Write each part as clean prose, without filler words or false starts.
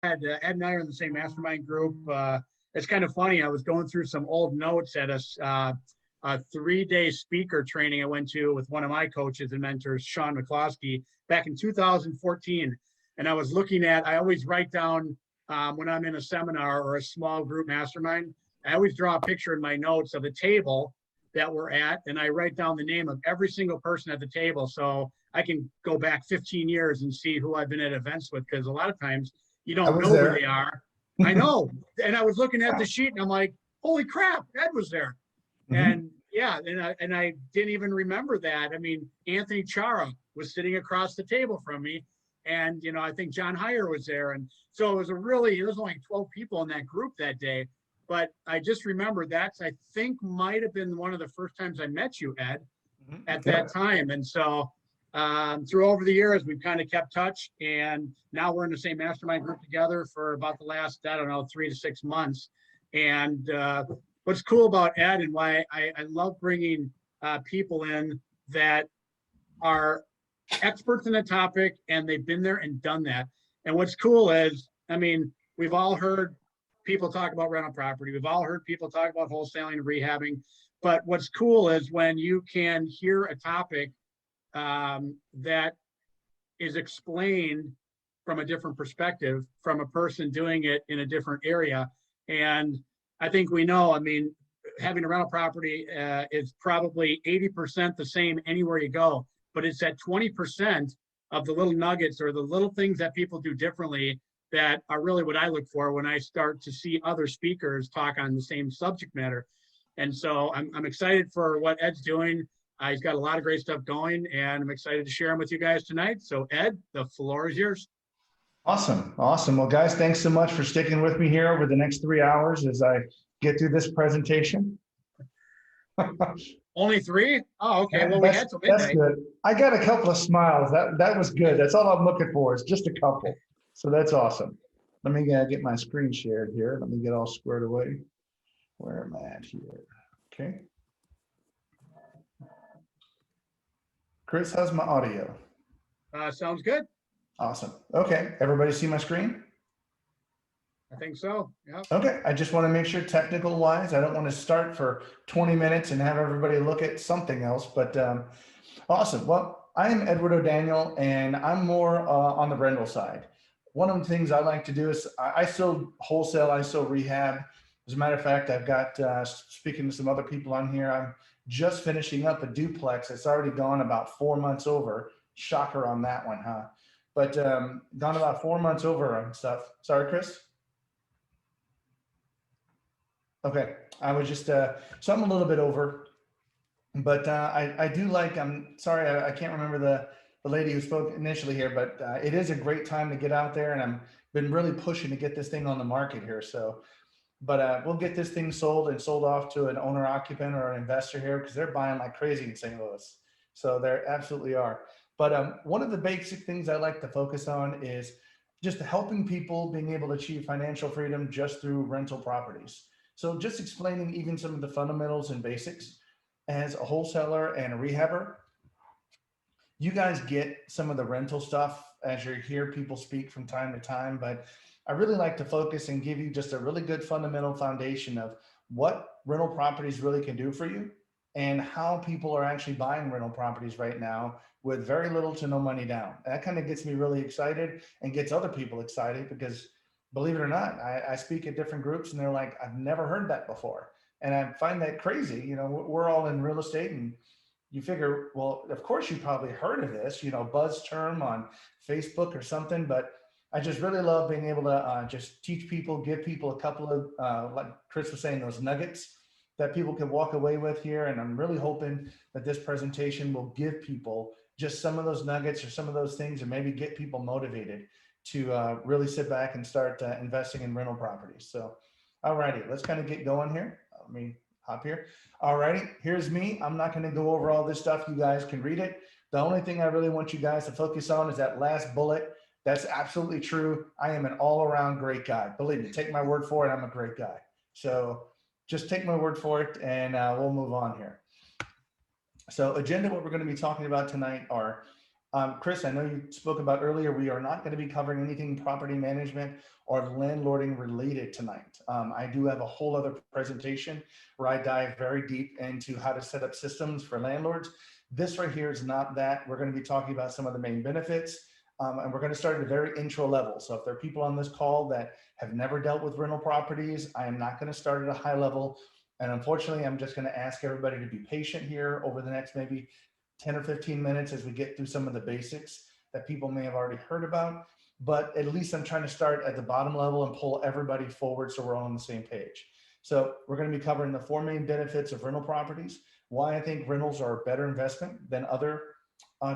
Ed and I are in the same mastermind group. It's kind of funny. I was going through some old notes at a 3-day speaker training I went to with one of my coaches and mentors, Sean McCloskey, back in 2014. And I was looking at, I always write down when I'm in a seminar or a small group mastermind, I always draw a picture in my notes of a table that we're at, and I write down the name of every single person at the table. So I can go back 15 years and see who I've been at events with, because a lot of times you don't know who they are. I know. And I was looking at the sheet and I'm like, holy crap, Ed was there. And yeah, and I didn't even remember that. I mean, Anthony Chara was sitting across the table from me. And, you know, I think John Heyer was there. And so it was only 12 people in that group that day. But I just remember that's, I think, might have been one of the first times I met you, Ed, at that time. And so through over the years, we've kind of kept touch. And now we're in the same mastermind group together for about the last, 3 to 6 months. And what's cool about Ed and why I love bringing people in that are experts in the topic and they've been there and done that. And what's cool is, I mean, we've all heard people talk about rental property. We've all heard people talk about wholesaling and rehabbing. But what's cool is when you can hear a topic that is explained from a different perspective, from a person doing it in a different area. And I think we know, I mean, having a rental property is probably 80% the same anywhere you go, but it's that 20% of the little nuggets or the little things that people do differently that are really what I look for when I start to see other speakers talk on the same subject matter. And so I'm excited for what Ed's doing. He's got a lot of great stuff going, and I'm excited to share them with you guys tonight. So Ed, the floor is yours. Awesome. Awesome. Well, guys, thanks so much for sticking with me here over the next 3 hours as I get through this presentation. Only 3? Oh, okay. Well, we had till midnight. That's good. I got a couple of smiles. That was good. That's all I'm looking for, is just a couple. So that's awesome. Let me get my screen shared here. Let me get all squared away. Where am I at here? Okay. Chris, how's my audio? Sounds good. Awesome. Okay. Everybody see my screen? I think so. Yeah. Okay. I just want to make sure technical wise, I don't want to start for 20 minutes and have everybody look at something else, but awesome. Well, I am Edward O'Daniel and I'm more on the rental side. One of the things I like to do is I still wholesale, I still rehab. As a matter of fact, I've got, speaking to some other people on here, I'm just finishing up a duplex. It's already gone about 4 months over. Shocker on that one, huh? But gone about 4 months over on stuff. Sorry, Chris? Okay, I was just, so I'm a little bit over, but I do like, I'm sorry, I can't remember the lady who spoke initially here, but it is a great time to get out there, and I'm been really pushing to get this thing on the market here. So, but we'll get this thing sold and sold off to an owner occupant or an investor here, because they're buying like crazy in St. Louis. So there absolutely are. But one of the basic things I like to focus on is just helping people being able to achieve financial freedom just through rental properties. So just explaining even some of the fundamentals and basics. As a wholesaler and a rehabber, you guys get some of the rental stuff as you hear people speak from time to time, but I really like to focus and give you just a really good fundamental foundation of what rental properties really can do for you and how people are actually buying rental properties right now with very little to no money down. That kind of gets me really excited and gets other people excited, because believe it or not, I speak at different groups and they're like, I've never heard that before. And I find that crazy. You know, we're all in real estate and you figure, well, of course you probably heard of this, you know, buzz term on Facebook or something, but I just really love being able to just teach people, give people a couple of, like Chris was saying, those nuggets that people can walk away with here. And I'm really hoping that this presentation will give people just some of those nuggets or some of those things, and maybe get people motivated to really sit back and start investing in rental properties. So, alrighty, let's kind of get going here. Let me hop here. Alrighty, here's me. I'm not going to go over all this stuff. You guys can read it. The only thing I really want you guys to focus on is that last bullet. That's absolutely true. I am an all-around great guy. Believe me, take my word for it. I'm a great guy. So just take my word for it, and we'll move on here. So agenda, what we're going to be talking about tonight are Chris, I know you spoke about earlier, we are not going to be covering anything property management or landlording related tonight. I do have a whole other presentation where I dive very deep into how to set up systems for landlords. This right here is not that. We're going to be talking about some of the main benefits, and we're going to start at a very intro level. So if there are people on this call that have never dealt with rental properties, I am not going to start at a high level. And unfortunately, I'm just going to ask everybody to be patient here over the next maybe 10 or 15 minutes as we get through some of the basics that people may have already heard about. But at least I'm trying to start at the bottom level and pull everybody forward so we're all on the same page. So we're going to be covering the 4 main benefits of rental properties, why I think rentals are a better investment than other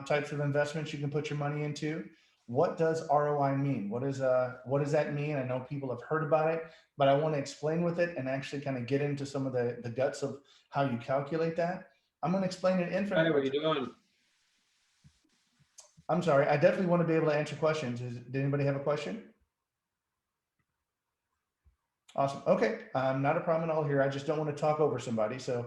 types of investments you can put your money into. What does ROI mean? What does that mean? I know people have heard about it, but I want to explain with it and actually kind of get into some of the guts of how you calculate that. I'm going to explain it infinitely. Hi, what are you doing? I'm sorry. I definitely want to be able to answer questions. Did anybody have a question? Awesome. Okay. Not a problem at all here. I just don't want to talk over somebody. So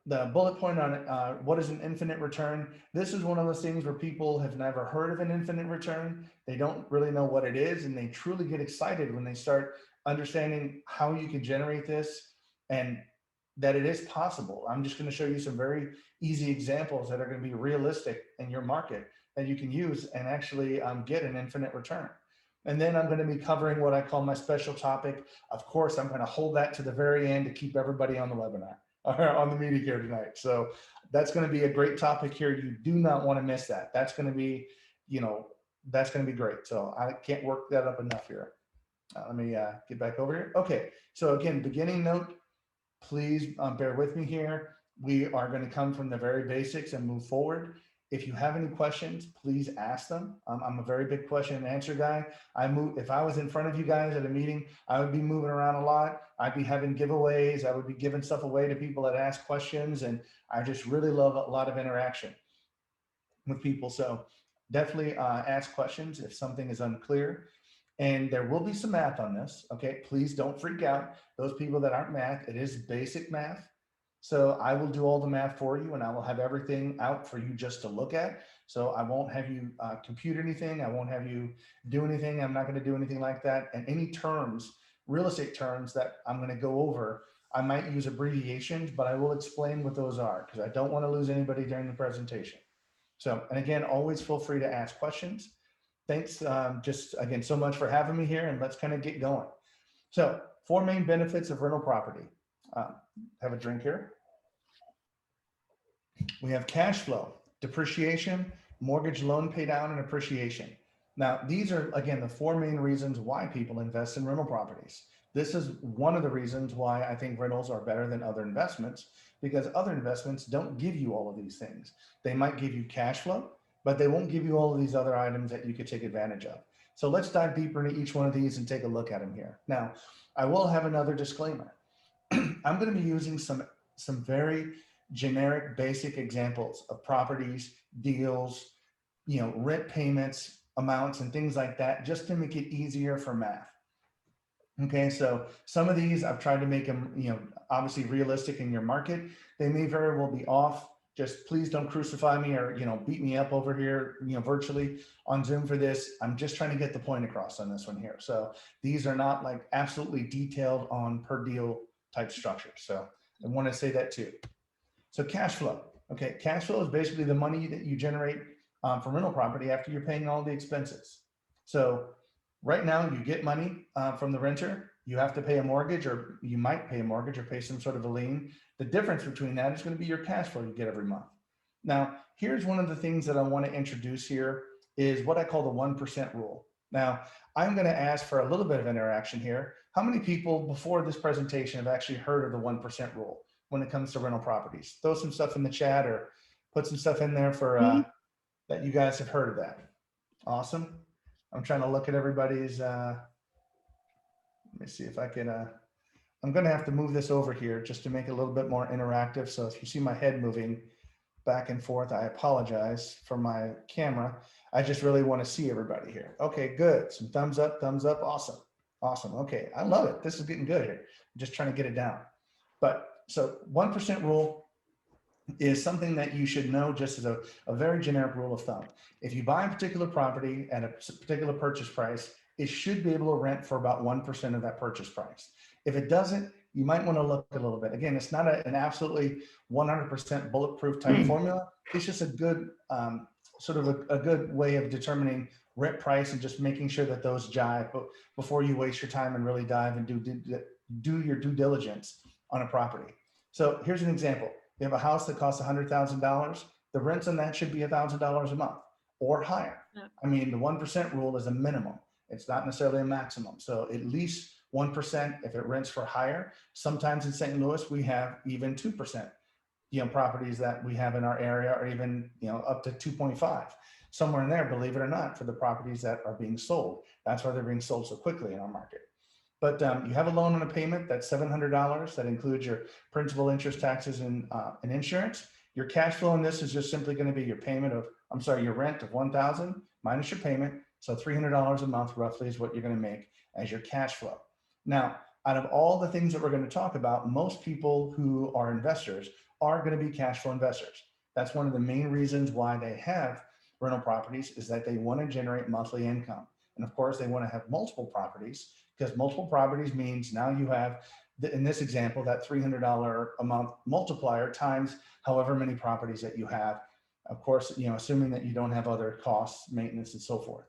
the bullet point on it, what is an infinite return? This is one of those things where people have never heard of an infinite return. They don't really know what it is, and they truly get excited when they start understanding how you can generate this and that it is possible. I'm just going to show you some very easy examples that are going to be realistic in your market that you can use and actually get an infinite return. And then I'm going to be covering what I call my special topic. Of course, I'm going to hold that to the very end to keep everybody on the webinar or on the meeting here tonight. So that's going to be a great topic here. You do not want to miss that. That's going to be, that's going to be great. So I can't work that up enough here. Let me get back over here. Okay. So again, beginning note, please bear with me here. We are going to come from the very basics and move forward. If you have any questions, please ask them. I'm a very big question and answer guy. If I was in front of you guys at a meeting, I would be moving around a lot. I'd be having giveaways. I would be giving stuff away to people that ask questions. And I just really love a lot of interaction with people. So definitely ask questions if something is unclear. And there will be some math on this. Okay, please don't freak out. Those people that aren't math, it is basic math. So I will do all the math for you and I will have everything out for you just to look at. So I won't have you compute anything. I won't have you do anything. I'm not going to do anything like that. And any terms, real estate terms that I'm going to go over, I might use abbreviations, but I will explain what those are because I don't want to lose anybody during the presentation. So, and again, always feel free to ask questions. Thanks just again so much for having me here, and let's kind of get going. So 4 main benefits of rental property. Have a drink here. We have cash flow, depreciation, mortgage loan pay down, and appreciation. Now, these are, again, the 4 main reasons why people invest in rental properties. This is one of the reasons why I think rentals are better than other investments, because other investments don't give you all of these things. They might give you cash flow, but they won't give you all of these other items that you could take advantage of. So let's dive deeper into each one of these and take a look at them here. Now, I will have another disclaimer. I'm going to be using some very generic basic examples of properties, deals, rent payments, amounts, and things like that, just to make it easier for math. Okay, so some of these I've tried to make them, obviously realistic in your market. They may very well be off. Just please don't crucify me or, beat me up over here, virtually on Zoom for this. I'm just trying to get the point across on this one here. So these are not like absolutely detailed on per deal type structure. So I want to say that too. So cash flow. Okay, cash flow is basically the money that you generate from rental property after you're paying all the expenses. So right now you get money from the renter. You have to pay a mortgage, or you might pay a mortgage or pay some sort of a lien. The difference between that is going to be your cash flow you get every month. Now, here's one of the things that I want to introduce here is what I call the 1% rule. Now, I'm going to ask for a little bit of interaction here. How many people before this presentation have actually heard of the 1% rule when it comes to rental properties? Throw some stuff in the chat or put some stuff in there for that you guys have heard of that. Awesome. I'm trying to look at everybody's, let me see if I can, I'm going to have to move this over here just to make it a little bit more interactive. So if you see my head moving back and forth, I apologize for my camera. I just really want to see everybody here. Okay, good. Some thumbs up, thumbs up. Awesome. Awesome. Okay. I love it. This is getting good here. I'm just trying to get it down. But so 1% rule, is something that you should know just as a very generic rule of thumb. If you buy a particular property at a particular purchase price, it should be able to rent for about 1% of that purchase price. If it doesn't, you might want to look a little bit. Again, it's not an absolutely 100% bulletproof type formula. It's just a good sort of a good way of determining rent price and just making sure that those jive before you waste your time and really dive and do your due diligence on a property. So here's an example. You have a house that costs $100,000. The rents on that should be $1,000 a month or higher. Yeah. I mean, the 1% rule is a minimum. It's not necessarily a maximum. So at least 1% if it rents for higher. Sometimes in St. Louis, we have even 2%, properties that we have in our area, or even, up to 2.5, somewhere in there, believe it or not, for the properties that are being sold. That's why they're being sold so quickly in our market. But you have a loan and a payment that's $700. That includes your principal, interest, taxes, and insurance. Your cash flow in this is just simply going to be your your rent of $1,000 minus your payment. So $300 a month roughly is what you're going to make as your cash flow. Now, out of all the things that we're going to talk about, most people who are investors are going to be cash flow investors. That's one of the main reasons why they have rental properties, is that they want to generate monthly income. And of course, they want to have multiple properties, because multiple properties means now you have, in this example, that $300 a month multiplier times however many properties that you have. Of course, assuming that you don't have other costs, maintenance, and so forth.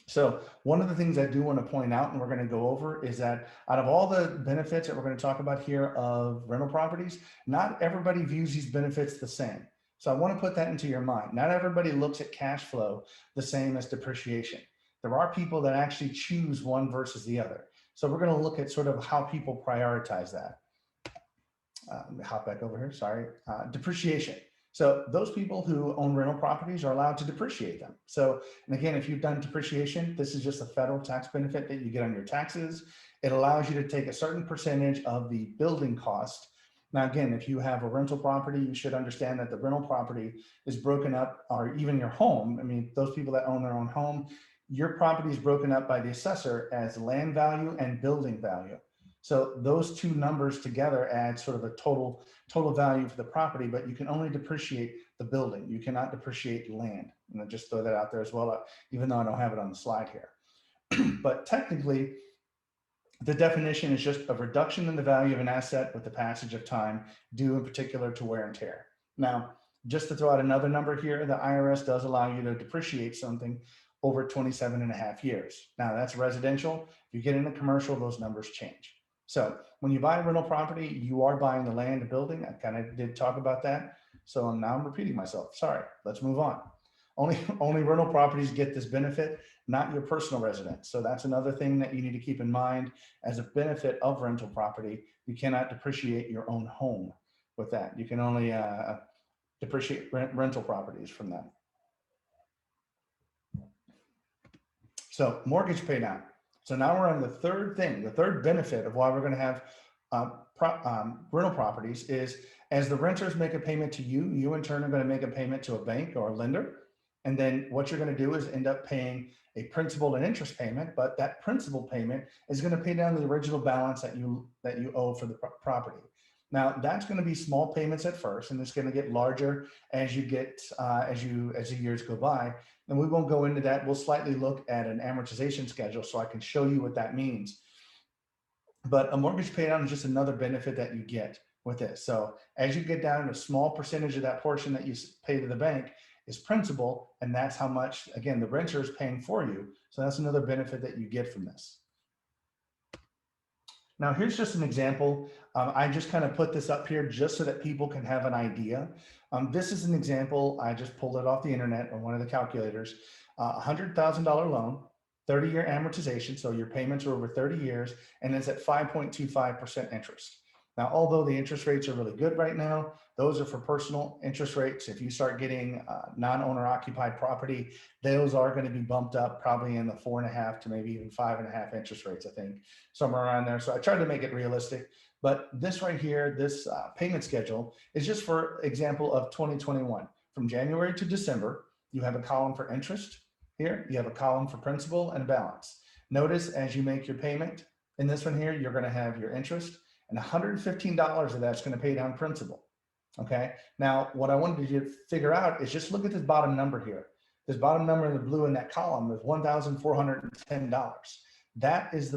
So one of the things I do want to point out, and we're going to go over, is that out of all the benefits that we're going to talk about here of rental properties, not everybody views these benefits the same. So I want to put that into your mind. Not everybody looks at cash flow the same as depreciation. There are people that actually choose one versus the other. So we're going to look at sort of how people prioritize that. Hop back over here, sorry. Depreciation. So those people who own rental properties are allowed to depreciate them. So, and again, if you've done depreciation, this is just a federal tax benefit that you get on your taxes. It allows you to take a certain percentage of the building cost. Now, again, if you have a rental property, you should understand that the rental property is broken up, or even your home. I mean, those people that own their own home, your property is broken up by the assessor as land value and building value. So those two numbers together add sort of a total value for the property, but you can only depreciate the building. You cannot depreciate land. And I'll just throw that out there as well, even though I don't have it on the slide here. But technically, the definition is just a reduction in the value of an asset with the passage of time, due in particular to wear and tear. Now, just to throw out another number here, the IRS does allow you to depreciate something over 27.5 years. Now, that's residential. If you get into commercial, those numbers change. So when you buy a rental property, you are buying the land, the building. I kind of did talk about that. So now I'm repeating myself. Sorry, let's move on. Only rental properties get this benefit, not your personal residence. So that's another thing that you need to keep in mind as a benefit of rental property. You cannot depreciate your own home with that. You can only depreciate rental properties from that. So mortgage pay down. So now we're on the third thing, the third benefit of why we're going to have rental properties is, as the renters make a payment to you, you in turn are going to make a payment to a bank or a lender. And then what you're going to do is end up paying a principal and interest payment, but that principal payment is going to pay down the original balance that you owe for the property. Now that's going to be small payments at first, and it's going to get larger as you get as the years go by. And we won't go into that. We'll slightly look at an amortization schedule so I can show you what that means. But a mortgage pay down is just another benefit that you get with this. So as you get down to a small percentage of that portion that you pay to the bank is principal, and that's how much, again, the renter is paying for you. So that's another benefit that you get from this. Now, here's just an example. I just kind of put this up here just so that people can have an idea. This is an example. I just pulled it off the internet on one of the calculators. $100,000 loan, 30-year amortization. So your payments are over 30 years, and it's at 5.25% interest. Now, although the interest rates are really good right now, those are for personal interest rates. If you start getting non-owner occupied property, those are going to be bumped up probably in the 4.5 to maybe even 5.5 interest rates, I think, somewhere around there. So I tried to make it realistic. But this right here, this payment schedule is just for example of 2021. From January to December, you have a column for interest here. You have a column for principal and balance. Notice as you make your payment in this one here, you're going to have your interest, and $115 of that's going to pay down principal. Okay. Now, what I wanted you to figure out is just look at this bottom number here. This bottom number in the blue in that column is $1,410. That is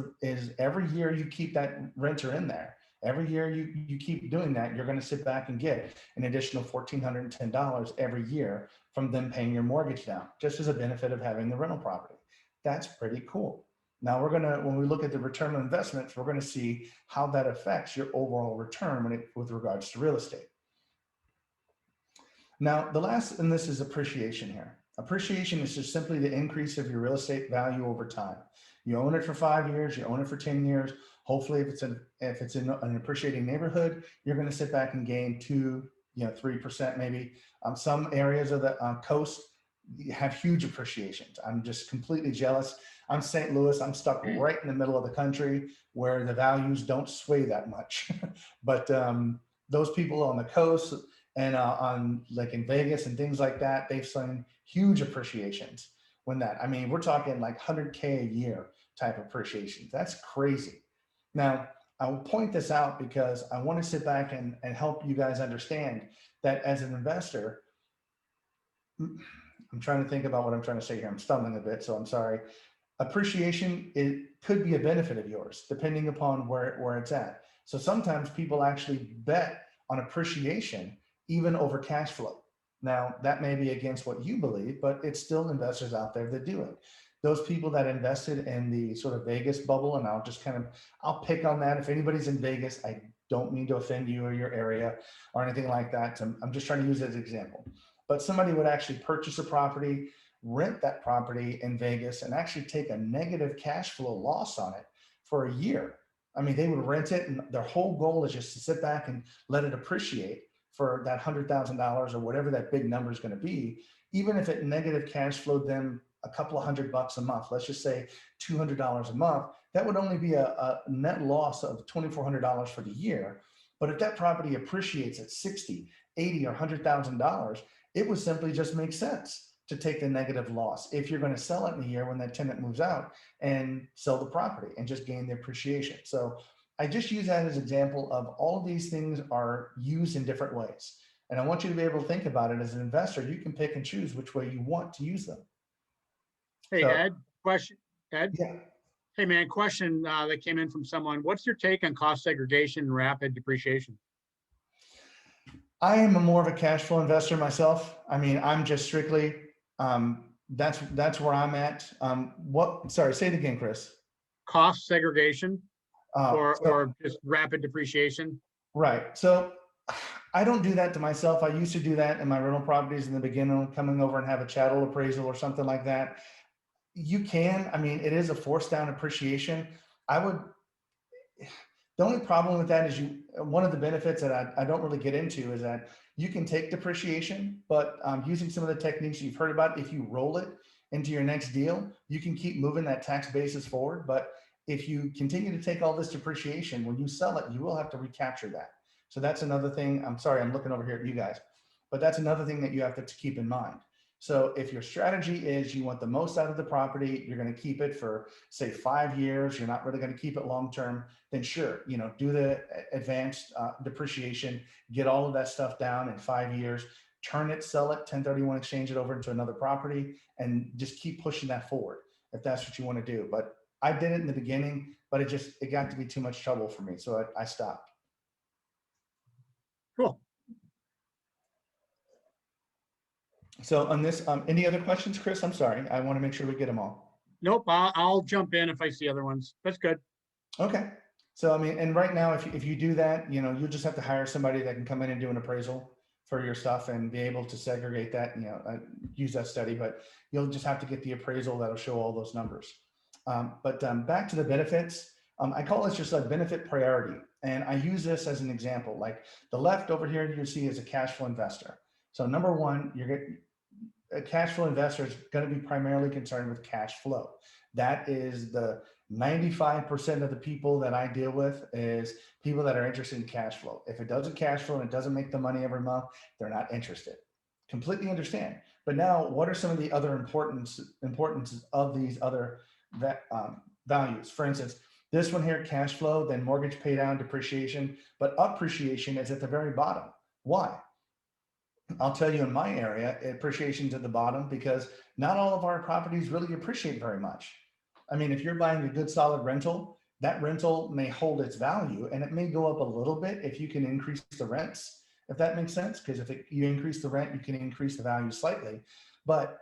every year you keep that renter in there. Every year you keep doing that, you're going to sit back and get an additional $1,410 every year from them paying your mortgage down, just as a benefit of having the rental property. That's pretty cool. Now when we look at the return on investments, we're going to see how that affects your overall return with regards to real estate. Now, the last, and this is appreciation here. Appreciation is just simply the increase of your real estate value over time. You own it for 5 years, you own it for 10 years. Hopefully, if it's in an appreciating neighborhood, you're going to sit back and gain 3% maybe. Some areas of the coast have huge appreciations. I'm just completely jealous. I'm St. Louis. I'm stuck right in the middle of the country where the values don't sway that much. But those people on the coast, and on like in Vegas and things like that, they've seen huge appreciations when that, I mean, we're talking like 100K a year type appreciation. That's crazy. Now, I will point this out because I want to sit back and help you guys understand that as an investor, I'm trying to think about what I'm trying to say here. I'm stumbling a bit, so I'm sorry. Appreciation, it could be a benefit of yours, depending upon where it's at. So sometimes people actually bet on appreciation even over cash flow. Now, that may be against what you believe, but it's still investors out there that do it. Those people that invested in the sort of Vegas bubble, and I'll pick on that. If anybody's in Vegas, I don't mean to offend you or your area or anything like that. I'm just trying to use it as an example. But somebody would actually purchase a property, rent that property in Vegas, and actually take a negative cash flow loss on it for a year. I mean, they would rent it, and their whole goal is just to sit back and let it appreciate for that $100,000 or whatever that big number is going to be. Even if it negative cash flowed them a couple of $100 a month, let's just say $200 a month, that would only be a net loss of $2,400 for the year. But if that property appreciates at 60, 80, or $100,000, it would simply just make sense to take the negative loss if you're going to sell it in a year when that tenant moves out and sell the property and just gain the appreciation. So I just use that as an example of all of these things are used in different ways. And I want you to be able to think about it as an investor. You can pick and choose which way you want to use them. Hey, So, Ed, question, Ed? yeah. Hey, man, question that came in from someone. What's your take on cost segregation and rapid depreciation? I am more of a cash flow investor myself. I mean, I'm just strictly, that's where I'm at. Sorry, say it again, Chris. Cost segregation So, or just rapid depreciation? right. So I don't do that to myself. I used to do that in my rental properties in the beginning, coming over and have a chattel appraisal or something like that. You can, I mean, it is a forced down appreciation. The only problem with that is one of the benefits that I don't really get into is that you can take depreciation, but using some of the techniques you've heard about, if you roll it into your next deal, you can keep moving that tax basis forward. But if you continue to take all this depreciation, when you sell it, you will have to recapture that. So that's another thing. I'm sorry, I'm looking over here at you guys, but that's another thing that you have to keep in mind. So if your strategy is you want the most out of the property, you're going to keep it for say 5 years, you're not really going to keep it long-term, then sure, do the advanced depreciation, get all of that stuff down in 5 years, turn it, sell it, 1031 exchange it over into another property, and just keep pushing that forward if that's what you want to do. But I did it in the beginning, but it got to be too much trouble for me. So I stopped. Cool. So on this, any other questions, Chris? I'm sorry. I want to make sure we get them all. Nope, I'll jump in if I see other ones. That's good. Okay. So, I mean, and right now, if you do that, you'll just have to hire somebody that can come in and do an appraisal for your stuff and be able to segregate that, use that study, but you'll just have to get the appraisal that'll show all those numbers. But back to the benefits, I call this just a benefit priority. And I use this as an example, like the left over here, you see is a cash flow investor. So number one, a cash flow investor is going to be primarily concerned with cash flow. That is the 95% of the people that I deal with is people that are interested in cash flow. If it doesn't cash flow and it doesn't make the money every month, they're not interested. Completely understand. But now, what are some of the other importances of these other values? For instance, this one here, cash flow, then mortgage pay down, depreciation, but appreciation is at the very bottom. Why? I'll tell you in my area, appreciation's at the bottom because not all of our properties really appreciate very much. I mean, if you're buying a good solid rental, that rental may hold its value and it may go up a little bit if you can increase the rents, if that makes sense. Because you increase the rent, you can increase the value slightly. But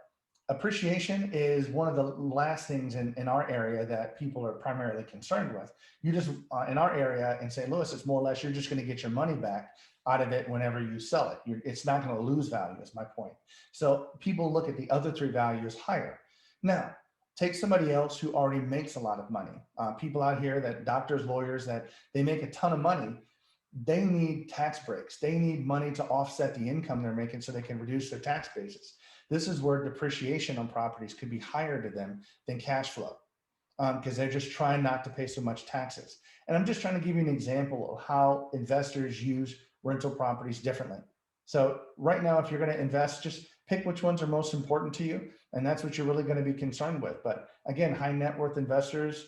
appreciation is one of the last things in our area that people are primarily concerned with. You just, in our area in St. Louis, it's more or less, you're just going to get your money back out of it whenever you sell it. It's not going to lose value is my point. So people look at the other three values higher. Now, take somebody else who already makes a lot of money. People out here that doctors, lawyers, that they make a ton of money. They need tax breaks. They need money to offset the income they're making so they can reduce their tax basis. This is where depreciation on properties could be higher to them than cash flow, because they're just trying not to pay so much taxes. And I'm just trying to give you an example of how investors use rental properties differently. So right now, if you're going to invest, just pick which ones are most important to you. And that's what you're really going to be concerned with. But again, high net worth investors,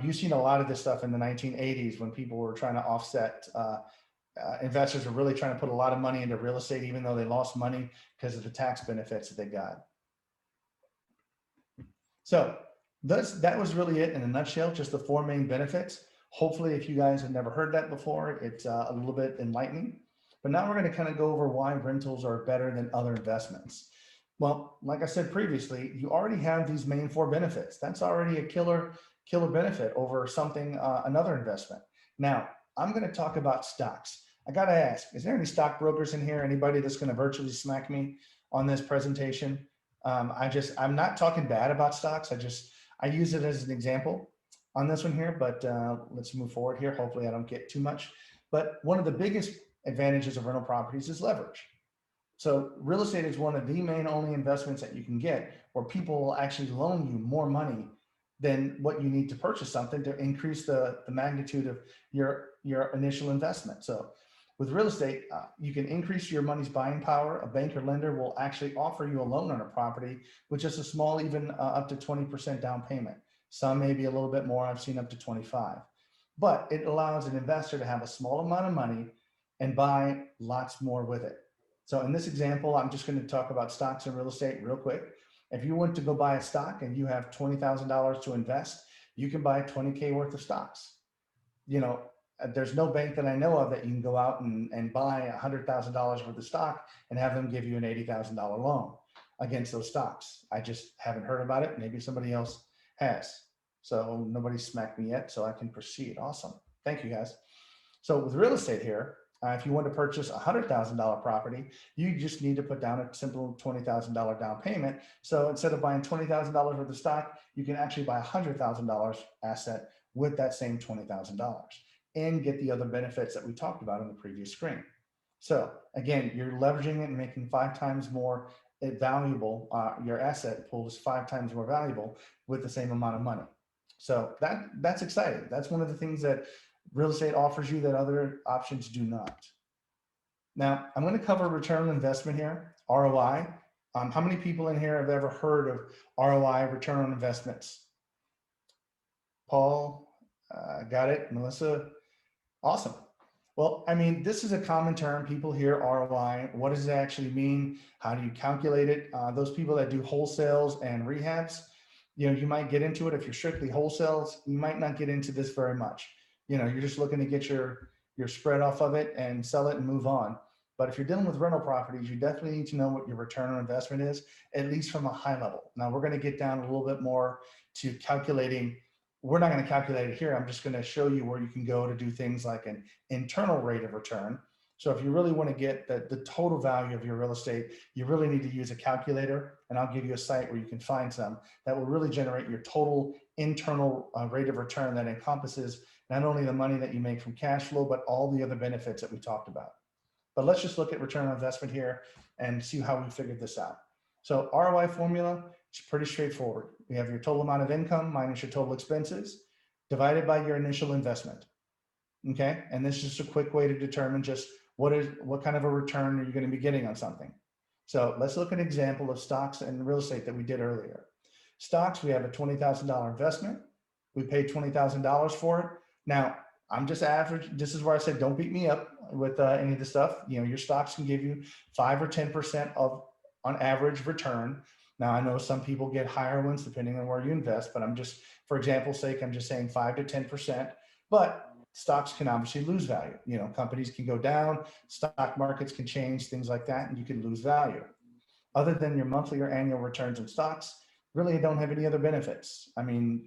you've seen a lot of this stuff in the 1980s when people were trying to offset, investors were really trying to put a lot of money into real estate, even though they lost money because of the tax benefits that they got. So that was really it in a nutshell, just the four main benefits. Hopefully, if you guys have never heard that before, it's a little bit enlightening. But now we're going to kind of go over why rentals are better than other investments. Well, like I said previously, you already have these main four benefits. That's already a killer benefit over something, another investment. Now, I'm going to talk about stocks. I got to ask, is there any stockbrokers in here? Anybody that's going to virtually smack me on this presentation? I'm not talking bad about stocks. I use it as an example on this one here, but let's move forward here. Hopefully I don't get too much, but one of the biggest advantages of rental properties is leverage. So real estate is one of the main only investments that you can get where people will actually loan you more money than what you need to purchase something to increase the magnitude of your initial investment. So with real estate, you can increase your money's buying power. A bank or lender will actually offer you a loan on a property with just a small, even up to 20% down payment. Some may be a little bit more. I've seen up to 25, but it allows an investor to have a small amount of money and buy lots more with it. So in this example, I'm just going to talk about stocks and real estate real quick. If you went to go buy a stock and you have $20,000 to invest, you can buy 20K worth of stocks. You know, there's no bank that I know of that you can go out and buy $100,000 worth of stock and have them give you an $80,000 loan against those stocks. I just haven't heard about it. Maybe somebody else has. So nobody's smacked me yet, so I can proceed. Awesome. Thank you, guys. So with real estate here, if you want to purchase a $100,000 property, you just need to put down a simple $20,000 down payment. So instead of buying $20,000 worth of stock, you can actually buy a $100,000 asset with that same $20,000 and get the other benefits that we talked about on the previous screen. So again, you're leveraging it and making 5 times more valuable. Your asset pool is 5 times more valuable with the same amount of money. So that's exciting. That's one of the things that real estate offers you that other options do not. Now, I'm going to cover return on investment here, ROI. How many people in here have ever heard of ROI, return on investments? Paul, got it. Melissa, awesome. Well, I mean, this is a common term. People hear ROI. What does it actually mean? How do you calculate it? Those people that do wholesales and rehabs, you know, you might get into it. If you're strictly wholesales, you might not get into this very much. You know, you're just looking to get your spread off of it and sell it and move on. But if you're dealing with rental properties, you definitely need to know what your return on investment is, at least from a high level. Now we're going to get down a little bit more to calculating. We're not going to calculate it here. I'm just going to show you where you can go to do things like an internal rate of return. So if you really want to get the total value of your real estate, you really need to use a calculator, and I'll give you a site where you can find some that will really generate your total internal rate of return that encompasses not only the money that you make from cash flow, but all the other benefits that we talked about. But let's just look at return on investment here and see how we figured this out. So ROI formula, it's pretty straightforward. We have your total amount of income minus your total expenses divided by your initial investment. Okay, and this is just a quick way to determine just what kind of a return are you going to be getting on something. So let's look at an example of stocks and real estate that we did earlier. Stocks, we have a $20,000 investment. We paid $20,000 for it. Now, I'm just average. This is where I said, don't beat me up with any of the stuff. You know, your stocks can give you 5 or 10% of on average return. Now, I know some people get higher ones depending on where you invest, but I'm just, for example's sake, I'm just saying 5 to 10%. But stocks can obviously lose value. You know, companies can go down, stock markets can change, things like that, and you can lose value. Other than your monthly or annual returns in stocks, really don't have any other benefits. I mean,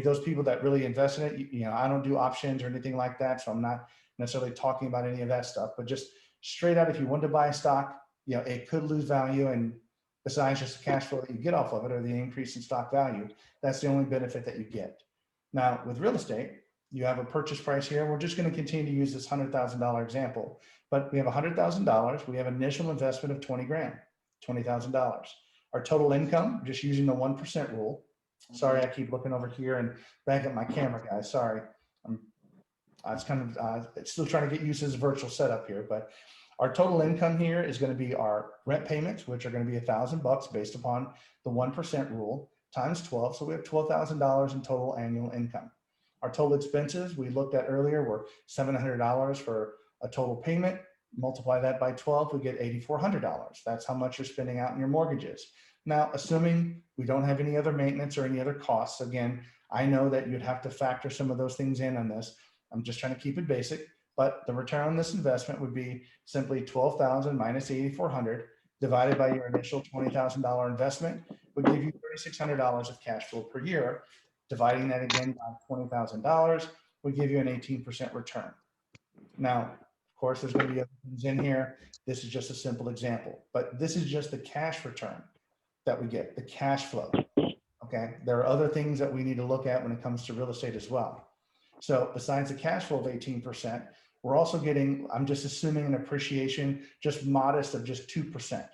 those people that really invest in it, you know, I don't do options or anything like that. So I'm not necessarily talking about any of that stuff, but just straight out, if you want to buy a stock, you know, it could lose value. And besides just the cash flow that you get off of it or the increase in stock value, that's the only benefit that you get. Now with real estate, you have a purchase price here. We're just going to continue to use this $100,000 example, but we have $100,000. We have initial investment of 20 grand, $20,000. Our total income, just using the 1% rule. Sorry, I keep looking over here and back at my camera, guys. Sorry. It's kind of still trying to get used to this virtual setup here, but our total income here is going to be our rent payments, which are going to be $1,000 based upon the 1% rule times 12. So we have $12,000 in total annual income. Our total expenses we looked at earlier were $700 for a total payment. Multiply that by 12, we get $8,400. That's how much you're spending out in your mortgages. Now, assuming we don't have any other maintenance or any other costs, again, I know that you'd have to factor some of those things in on this. I'm just trying to keep it basic, but the return on this investment would be simply 12,000 minus 8,400 divided by your initial $20,000 investment would give you $3,600 of cash flow per year. Dividing that again by $20,000 would give you an 18% return. Now, of course, there's going to be other things in here. This is just a simple example, but this is just the cash return that we get, the cash flow. Okay. There are other things that we need to look at when it comes to real estate as well. So besides the cash flow of 18%, we're also getting, I'm just assuming an appreciation, just modest of just 2%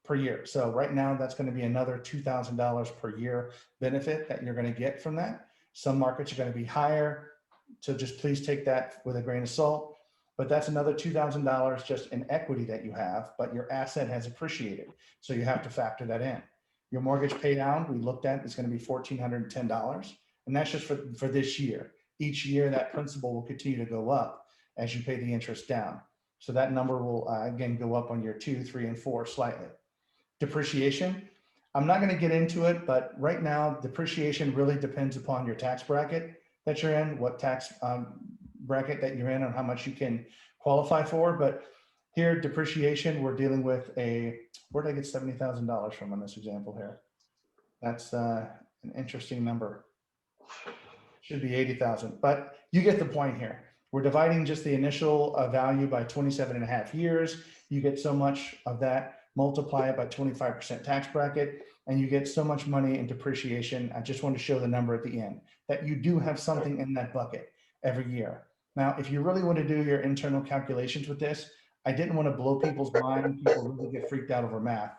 per year. So right now that's going to be another $2,000 per year benefit that you're going to get from that. Some markets are going to be higher. So just please take that with a grain of salt, but that's another $2,000 just in equity that you have, but your asset has appreciated. So you have to factor that in. Your mortgage pay down, we looked at, is going to be $1,410. And that's just for this year. Each year that principal will continue to go up as you pay the interest down. So that number will again go up on year 2, 3, and 4 slightly. Depreciation, I'm not going to get into it, but right now depreciation really depends upon your tax bracket that you're in, what tax bracket that you're in, and how much you can qualify for. But here, depreciation, we're dealing with where did I get $70,000 from on this example here? That's an interesting number. Should be 80,000, but you get the point here. We're dividing just the initial value by 27.5 years. You get so much of that, multiply it by 25% tax bracket, and you get so much money in depreciation. I just want to show the number at the end that you do have something in that bucket every year. Now, if you really want to do your internal calculations with this, I didn't want to blow people's mind. People really get freaked out over math,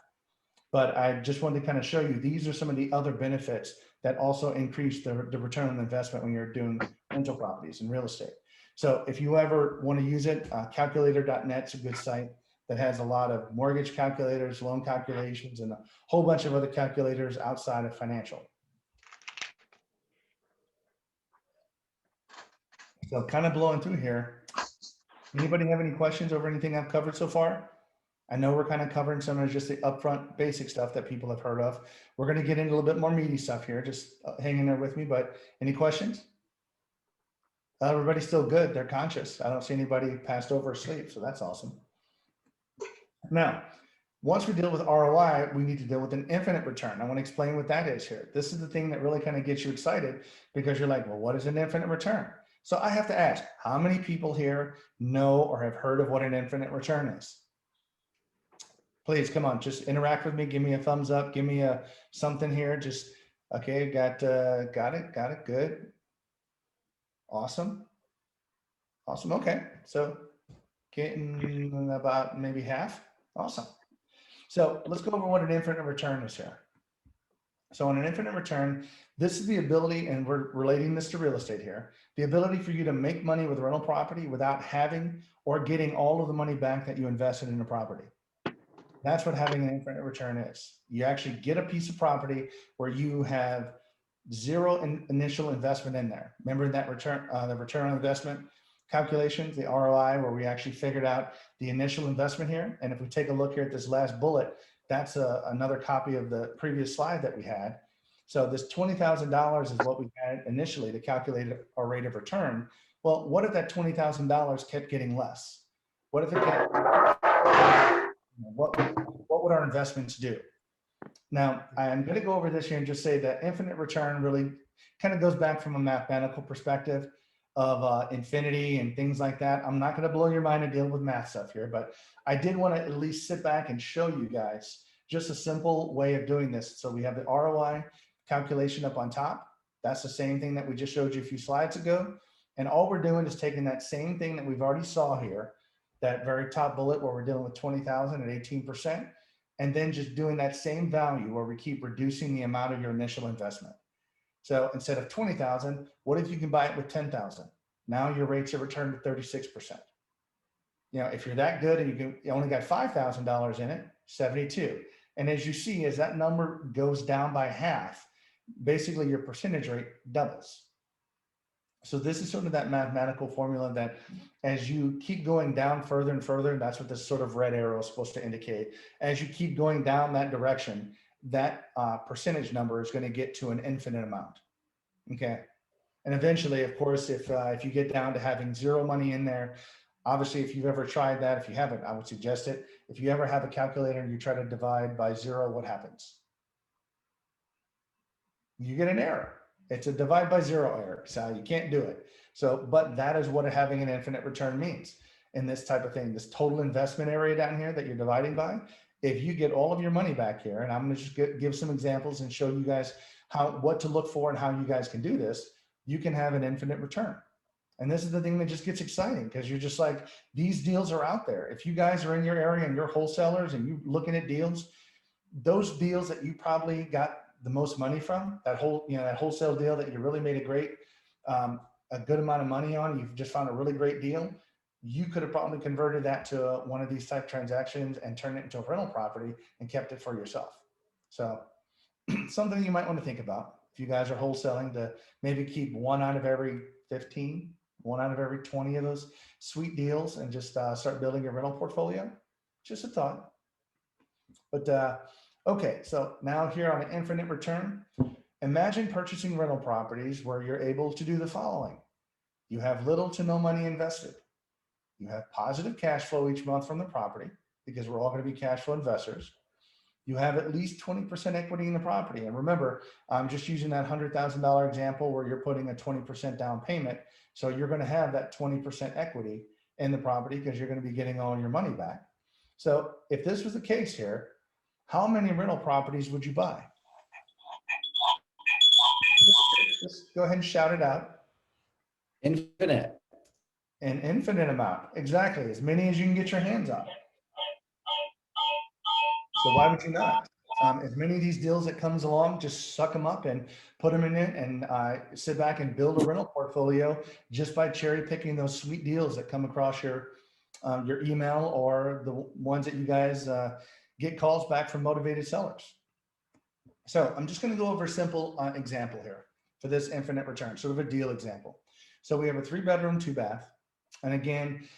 but I just wanted to kind of show you, these are some of the other benefits that also increase the return on investment when you're doing rental properties and real estate. So if you ever want to use it, calculator.net is a good site that has a lot of mortgage calculators, loan calculations, and a whole bunch of other calculators outside of financial. So kind of blowing through here. Anybody have any questions over anything I've covered so far? I know we're kind of covering some of just the upfront basic stuff that people have heard of. We're going to get into a little bit more meaty stuff here. Just hang in there with me, but any questions? Everybody's still good. They're conscious. I don't see anybody passed over asleep. So that's awesome. Now, once we deal with ROI, we need to deal with an infinite return. I want to explain what that is here. This is the thing that really kind of gets you excited because you're like, well, what is an infinite return? So I have to ask, how many people here know or have heard of what an infinite return is? Please come on, just interact with me. Give me a thumbs up. Give me a something here. Just, okay, got it. Good. Awesome. Okay. So getting about maybe half. Awesome. So let's go over what an infinite return is here. So on an infinite return, this is the ability, and we're relating this to real estate here, the ability for you to make money with rental property without having or getting all of the money back that you invested in the property. That's what having an infinite return is. You actually get a piece of property where you have zero initial investment in there. Remember that return, the return on investment calculations, the ROI, where we actually figured out the initial investment here. And if we take a look here at this last bullet, that's another copy of the previous slide that we had. So this $20,000 is what we had initially to calculate our rate of return. Well, what if that $20,000 kept getting less? What if it kept, what would our investments do? Now, I'm going to go over this here and just say that infinite return really kind of goes back from a mathematical perspective of infinity and things like that. I'm not going to blow your mind and deal with math stuff here, but I did want to at least sit back and show you guys just a simple way of doing this. So we have the ROI calculation up on top. That's the same thing that we just showed you a few slides ago. And all we're doing is taking that same thing that we've already saw here, that very top bullet where we're dealing with 20,000 at 18%, and then just doing that same value where we keep reducing the amount of your initial investment. So instead of 20,000, what if you can buy it with 10,000? Now your rates of return to 36%. You know, if you're that good and you only got $5,000 in it, 72. And as you see, as that number goes down by half, basically your percentage rate doubles. So this is sort of that mathematical formula that as you keep going down further and further, and that's what this sort of red arrow is supposed to indicate, as you keep going down that direction, that percentage number is going to get to an infinite amount. Okay. And eventually, of course, if you get down to having zero money in there, obviously, if you've ever tried that, if you haven't, I would suggest it. If you ever have a calculator and you try to divide by zero, what happens? You get an error. It's a divide by zero error. So you can't do it. So, but that is what having an infinite return means in this type of thing, this total investment area down here that you're dividing by. If you get all of your money back here, and I'm going to just give some examples and show you guys what to look for and how you guys can do this, you can have an infinite return. And this is the thing that just gets exciting because you're just like, these deals are out there. If you guys are in your area and you're wholesalers and you're looking at deals, those deals that you probably got the most money from, that wholesale deal that you really made a good amount of money on, you've just found a really great deal, you could have probably converted that to one of these type transactions and turned it into a rental property and kept it for yourself. So something you might want to think about if you guys are wholesaling, to maybe keep one out of every 15, one out of every 20 of those sweet deals and just start building your rental portfolio. Just a thought. But okay, so now here on an infinite return, imagine purchasing rental properties where you're able to do the following. You have little to no money invested. You have positive cash flow each month from the property because we're all going to be cash flow investors. You have at least 20% equity in the property. And remember, I'm just using that $100,000 example where you're putting a 20% down payment. So you're going to have that 20% equity in the property because you're going to be getting all your money back. So if this was the case here, how many rental properties would you buy? Just go ahead and shout it out. Infinite. An infinite amount. Exactly. As many as you can get your hands on. So why would you not? As many of these deals that comes along, just suck them up and put them in it and sit back and build a rental portfolio just by cherry picking those sweet deals that come across your email or the ones that you guys get calls back from motivated sellers. So I'm just going to go over a simple example here for this infinite return, sort of a deal example. So we have a 3-bedroom, 2-bath. And again,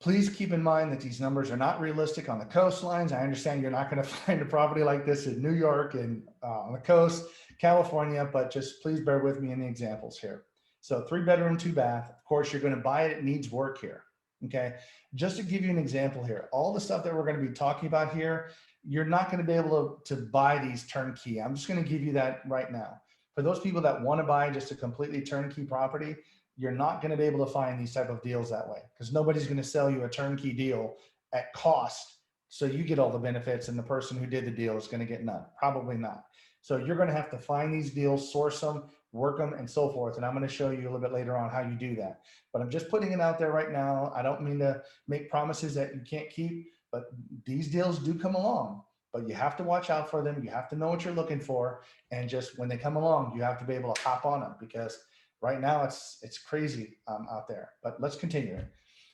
please keep in mind that these numbers are not realistic on the coastlines. I understand you're not going to find a property like this in New York and on the coast, California, but just please bear with me in the examples here. So 3-bedroom, 2-bath, of course, you're going to buy it. It needs work here. Okay. Just to give you an example here, all the stuff that we're going to be talking about here, you're not going to be able to buy these turnkey. I'm just going to give you that right now. For those people that want to buy just a completely turnkey property, you're not going to be able to find these type of deals that way because nobody's going to sell you a turnkey deal at cost. So you get all the benefits and the person who did the deal is going to get none. Probably not. So you're going to have to find these deals, source them, work them, and so forth. And I'm going to show you a little bit later on how you do that. But I'm just putting it out there right now. I don't mean to make promises that you can't keep, but these deals do come along. But you have to watch out for them. You have to know what you're looking for. And just when they come along, you have to be able to hop on them because right now it's crazy out there. But let's continue.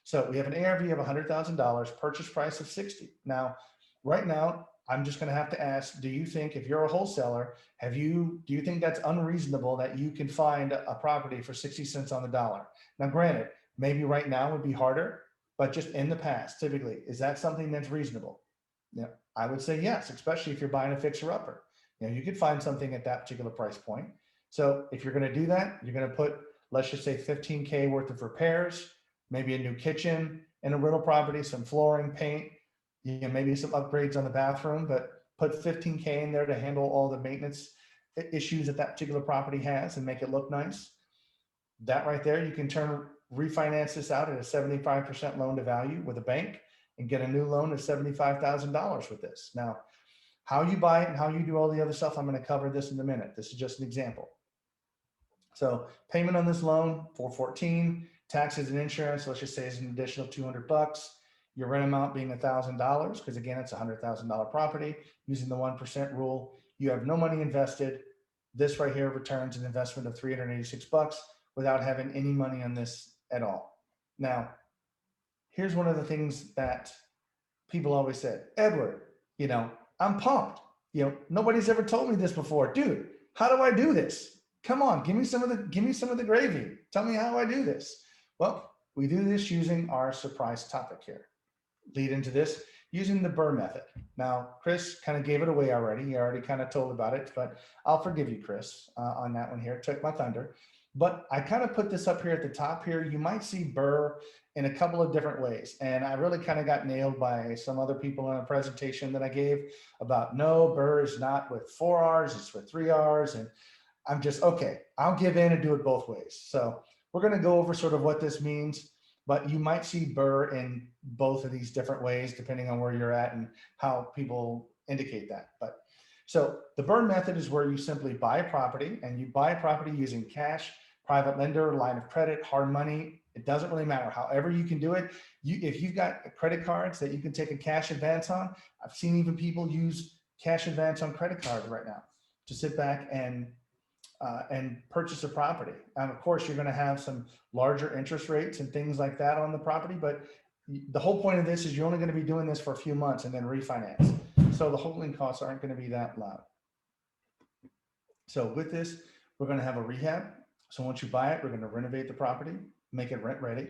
So we have an ARV of $100,000, purchase price of 60. Now, right now, I'm just going to have to ask, do you think if you're a wholesaler, do you think that's unreasonable that you can find a property for 60 cents on the dollar? Now, granted, maybe right now would be harder, but just in the past, typically, is that something that's reasonable? Yeah, I would say yes, especially if you're buying a fixer upper. You could find something at that particular price point. So if you're going to do that, you're going to put, let's just say 15K worth of repairs, maybe a new kitchen in a rental property, some flooring, paint, maybe some upgrades on the bathroom, but put 15K in there to handle all the maintenance issues that that particular property has and make it look nice. That right there, you can refinance this out at a 75% loan to value with a bank and get a new loan of $75,000 with this. Now, how you buy it and how you do all the other stuff, I'm going to cover this in a minute. This is just an example. So payment on this loan, $414, taxes and insurance, let's just say is an additional $200. Your rent amount being $1,000, because again, it's a $100,000 property. Using the 1% rule, you have no money invested. This right here returns an investment of $386 without having any money on this at all. Now, here's one of the things that people always said, Edward, I'm pumped. Nobody's ever told me this before. Dude, how do I do this? Come on, give me some of the gravy. Tell me how I do this. Well, we do this using our surprise topic here. Lead into this using the BRRRR method. Now, Chris kind of gave it away already. He already kind of told about it, but I'll forgive you, Chris, on that one here. It took my thunder. But I kind of put this up here at the top here. You might see BRRRR in a couple of different ways. And I really kind of got nailed by some other people in a presentation that I gave about, no, BRRRR is not with 4 R's, it's with 3 R's. And I'm just, okay, I'll give in and do it both ways. So we're going to go over sort of what this means, but you might see BRRRR in both of these different ways, depending on where you're at and how people indicate that. But so the BRRRR method is where you simply buy a property, and you buy a property using cash, private lender, line of credit, hard money. It doesn't really matter. However you can do it. If you've got credit cards that you can take a cash advance on, I've seen even people use cash advance on credit cards right now to sit back and purchase a property. And of course, you're going to have some larger interest rates and things like that on the property. But the whole point of this is you're only going to be doing this for a few months and then refinance. So the holding costs aren't going to be that loud. So with this, we're going to have a rehab. So once you buy it, we're going to renovate the property, make it rent ready,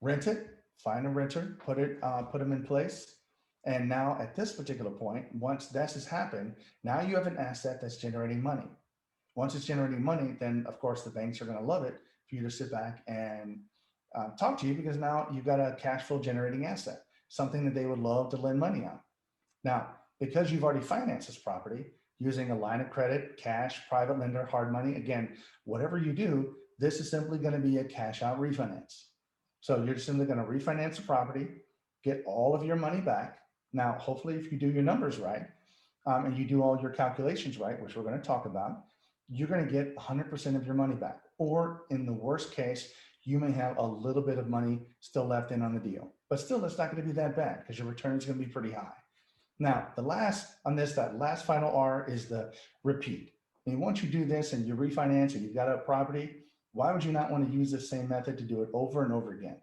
rent it, find a renter, put them in place. And now at this particular point, once this has happened, now you have an asset that's generating money. Once it's generating money, then of course the banks are going to love it for you to sit back and talk to you, because now you've got a cash flow generating asset, something that they would love to lend money on. Now, because you've already financed this property using a line of credit, cash, private lender, hard money, again, whatever you do, this is simply going to be a cash out refinance. So you're simply going to refinance the property, get all of your money back. Now, hopefully, if you do your numbers right, and you do all your calculations right, which we're going to talk about, you're going to get 100% of your money back. Or in the worst case, you may have a little bit of money still left in on the deal. But still, it's not going to be that bad because your return is going to be pretty high. Now, that last final R is the repeat. And once you do this and you refinance and you've got a property, why would you not want to use the same method to do it over and over again?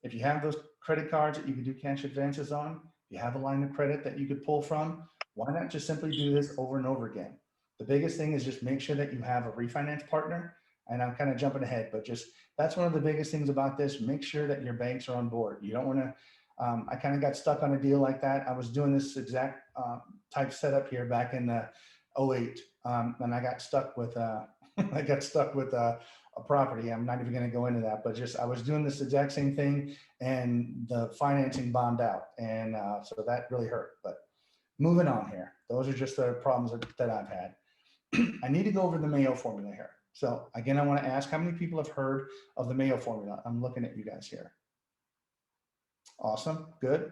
If you have those credit cards that you can do cash advances on, you have a line of credit that you could pull from, why not just simply do this over and over again? The biggest thing is just make sure that you have a refinance partner. And I'm kind of jumping ahead, but just that's one of the biggest things about this. Make sure that your banks are on board. You don't want to, I kind of got stuck on a deal like that. I was doing this exact type setup here back in 08. And I got stuck with, a property. I'm not even going to go into that, but just, I was doing this exact same thing and the financing bombed out. And so that really hurt, but moving on here. Those are just the problems that I've had. I need to go over the Mayo formula here. So again, I want to ask how many people have heard of the Mayo formula? I'm looking at you guys here. Awesome, good.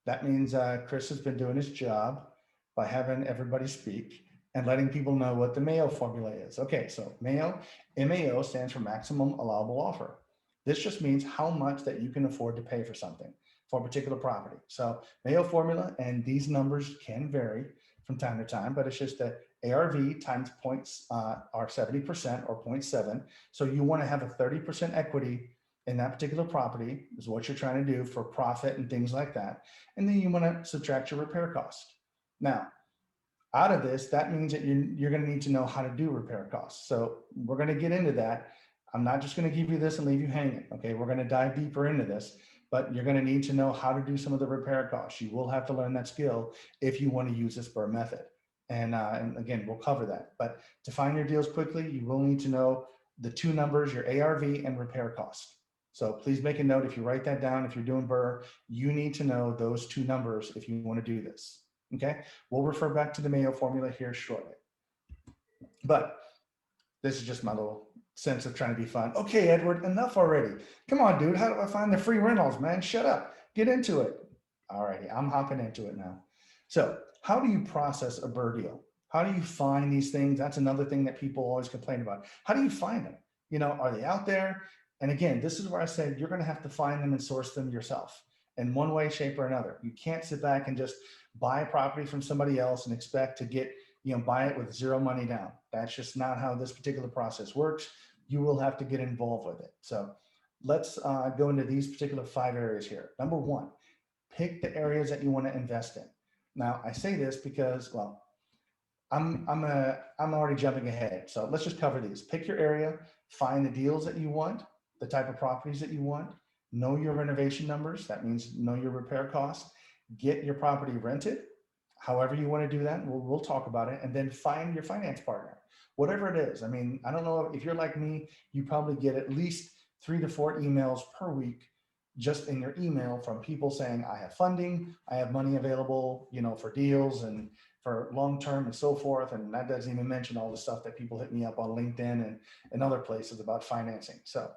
That means Chris has been doing his job by having everybody speak and letting people know what the Mayo formula is. Okay, so Mayo, MAO stands for maximum allowable offer. This just means how much that you can afford to pay for something for a particular property. So Mayo formula, and these numbers can vary from time to time, but it's just that ARV times points are 70% or 0.7. So you want to have a 30% equity in that particular property is what you're trying to do for profit and things like that. And then you want to subtract your repair cost. Now, out of this, that means that you're going to need to know how to do repair costs. So we're going to get into that. I'm not just going to give you this and leave you hanging. Okay. We're going to dive deeper into this, but you're going to need to know how to do some of the repair costs. You will have to learn that skill if you want to use this BRRRR method. And again, we'll cover that. But to find your deals quickly, you will need to know the two numbers, your ARV and repair cost. So please make a note. If you write that down, if you're doing BRRRR, you need to know those two numbers if you want to do this. Okay, we'll refer back to the Mayo formula here shortly. But this is just my little sense of trying to be fun. Okay, Edward, enough already. Come on, dude. How do I find the free rentals, man? Shut up. Get into it. All righty, I'm hopping into it now. So how do you process a BRRRR deal? How do you find these things? That's another thing that people always complain about. How do you find them? You know, are they out there? And again, this is where I said you're going to have to find them and source them yourself in one way, shape, or another. You can't sit back and just buy a property from somebody else and expect to get, buy it with zero money down. That's just not how this particular process works. You will have to get involved with it. So let's go into these particular 5 areas here. Number 1, pick the areas that you want to invest in. Now I say this because, well, I'm already jumping ahead. So let's just cover these. Pick your area, find the deals that you want, the type of properties that you want, know your renovation numbers. That means know your repair costs, get your property rented. However you want to do that, we'll talk about it. And then find your finance partner, whatever it is. I mean, I don't know if you're like me, you probably get at least 3 to 4 emails per week just in your email from people saying, I have funding, I have money available, for deals and for long-term and so forth. And that doesn't even mention all the stuff that people hit me up on LinkedIn and other places about financing. So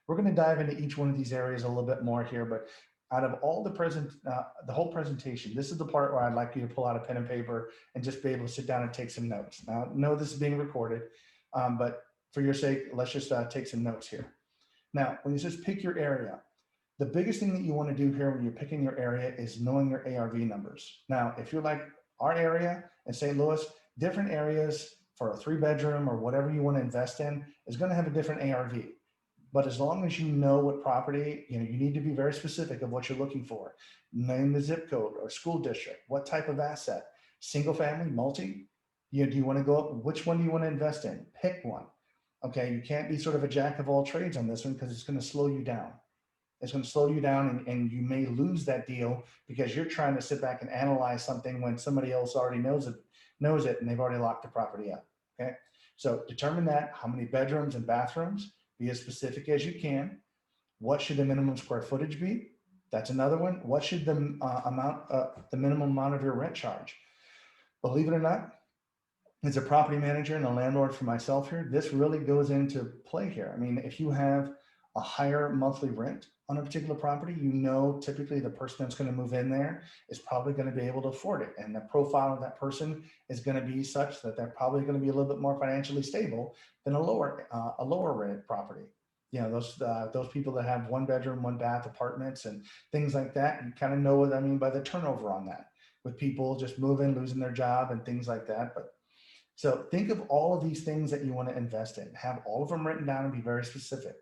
we're going to dive into each one of these areas a little bit more here, but out of all the whole presentation, this is the part where I'd like you to pull out a pen and paper and just be able to sit down and take some notes. Now, I know this is being recorded, but for your sake, let's just take some notes here. Now, when you just pick your area, the biggest thing that you want to do here when you're picking your area is knowing your ARV numbers. Now, if you're like our area in St. Louis, different areas for a 3-bedroom or whatever you want to invest in is going to have a different ARV. But as long as you know what property, you need to be very specific of what you're looking for. Name the zip code or school district, what type of asset, single family, multi, do you want to go up? Which one do you want to invest in? Pick one. Okay, you can't be sort of a jack of all trades on this one because it's going to slow you down. It's going to slow you down and you may lose that deal because you're trying to sit back and analyze something when somebody else already knows it and they've already locked the property up. Okay, so determine that. How many bedrooms and bathrooms? Be as specific as you can. What should the minimum square footage be? That's another one. What should the minimum amount of your rent charge? Believe it or not, as a property manager and a landlord for myself here, this really goes into play here. I mean, if you have a higher monthly rent on a particular property, typically the person that's going to move in there is probably going to be able to afford it. And the profile of that person is going to be such that they're probably going to be a little bit more financially stable than a lower rent property. Those people that have 1-bedroom, 1-bath apartments and things like that, you kind of know what I mean by the turnover on that, with people just moving, losing their job and things like that. But so think of all of these things that you want to invest in, have all of them written down and be very specific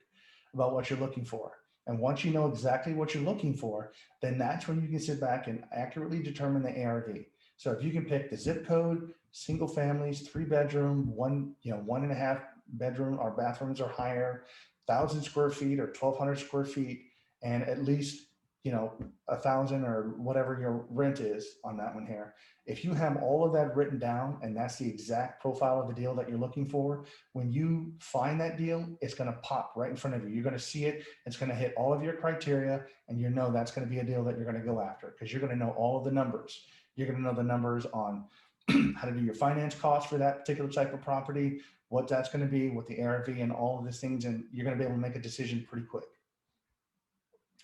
about what you're looking for. And once you know exactly what you're looking for, then that's when you can sit back and accurately determine the ARV. So if you can pick the zip code, single families, 3-bedroom, 1.5 bedroom or bathrooms or higher, 1,000 square feet or 1,200 square feet, and at least 1,000 or whatever your rent is on that one here. If you have all of that written down and that's the exact profile of the deal that you're looking for, when you find that deal, it's going to pop right in front of you. You're going to see it. It's going to hit all of your criteria, and that's going to be a deal that you're going to go after because you're going to know all of the numbers. You're going to know the numbers on how to do your finance costs for that particular type of property, what that's going to be, what the ARV and all of these things, and you're going to be able to make a decision pretty quick.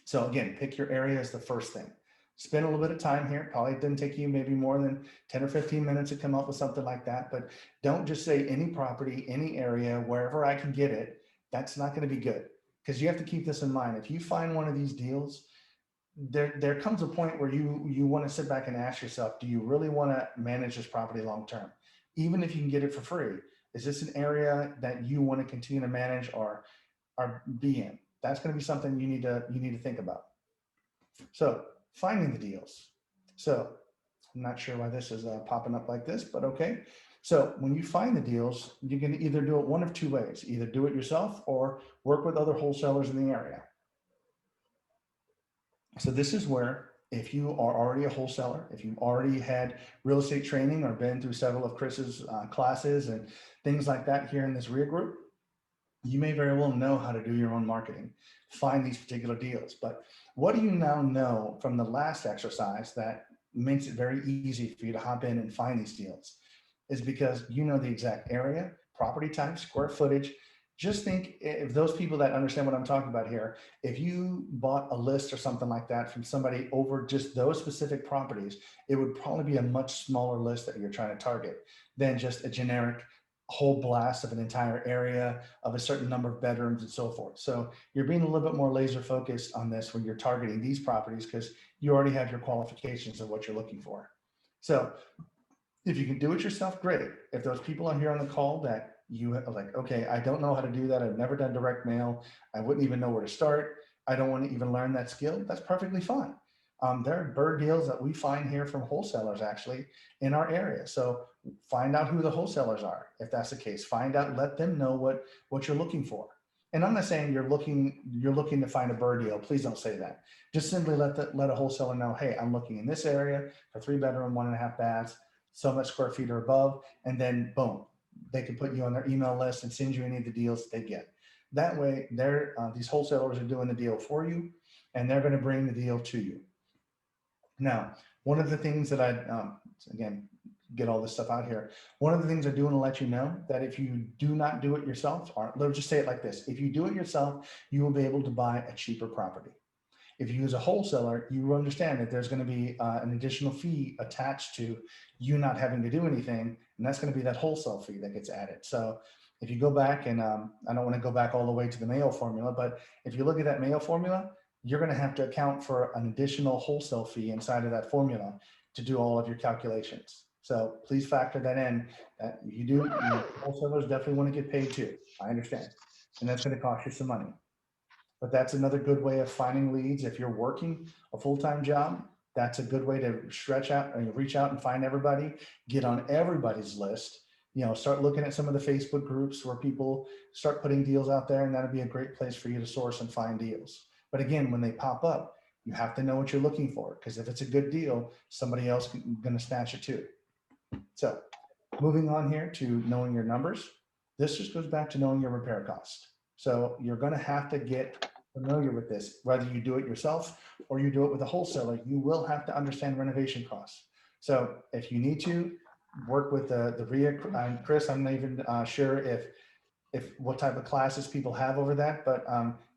So again, pick your area as the first thing. Spend a little bit of time here. Probably didn't take you maybe more than 10 or 15 minutes to come up with something like that, but don't just say any property, any area, wherever I can get it. That's not going to be good because you have to keep this in mind. If you find one of these deals, there comes a point where you want to sit back and ask yourself, do you really want to manage this property long-term? Even if you can get it for free, is this an area that you want to continue to manage or be in? That's going to be something you need to think about. So finding the deals. So I'm not sure why this is popping up like this, but okay. So when you find the deals, you can either do it one of two ways, either do it yourself or work with other wholesalers in the area. So this is where, if you are already a wholesaler, if you've already had real estate training or been through several of Chris's classes and things like that here in this REIA group, you may very well know how to do your own marketing, find these particular deals. But what do you now know from the last exercise that makes it very easy for you to hop in and find these deals? Is because you know the exact area, property type, square footage. Just think, if those people that understand what I'm talking about here, if you bought a list or something like that from somebody over just those specific properties, it would probably be a much smaller list that you're trying to target than just a generic whole blast of an entire area of a certain number of bedrooms and so forth. So you're being a little bit more laser focused on this when you're targeting these properties because you already have your qualifications of what you're looking for. So if you can do it yourself, great. If those people are here on the call that you are like, okay, I don't know how to do that. I've never done direct mail. I wouldn't even know where to start. I don't want to even learn that skill. That's perfectly fine. There are bird deals that we find here from wholesalers actually in our area. So find out who the wholesalers are. If that's the case, find out, let them know what you're looking for. And I'm not saying you're looking to find a bird deal. Please don't say that. Just simply let a wholesaler know, hey, I'm looking in this area for 3-bedroom, 1.5 baths, so much square feet or above, and then boom, they can put you on their email list and send you any of the deals they get. That way, these wholesalers are doing the deal for you, and they're going to bring the deal to you. Now, one of the things that again, get all this stuff out here. One of the things I do want to let you know that if you do not do it yourself, or let's just say it like this, if you do it yourself, you will be able to buy a cheaper property. If you use a wholesaler, you will understand that there's going to be an additional fee attached to you not having to do anything, and that's going to be that wholesale fee that gets added. So if you go back and I don't want to go back all the way to the Mayo formula, but if you look at that Mayo formula, you're going to have to account for an additional wholesale fee inside of that formula to do all of your calculations. So please factor that in. That wholesalers definitely want to get paid too. I understand, and that's going to cost you some money. But that's another good way of finding leads. If you're working a full-time job, that's a good way to stretch out and reach out and find everybody, get on everybody's list, start looking at some of the Facebook groups where people start putting deals out there, and that'll be a great place for you to source and find deals. But again, when they pop up, you have to know what you're looking for, because if it's a good deal, somebody else is going to snatch it too. So moving on here to knowing your numbers, this just goes back to knowing your repair cost. So you're going to have to get familiar with this, whether you do it yourself or you do it with a wholesaler. You will have to understand renovation costs. So if you need to work with the REIA, Chris, I'm not even sure if what type of classes people have over that, but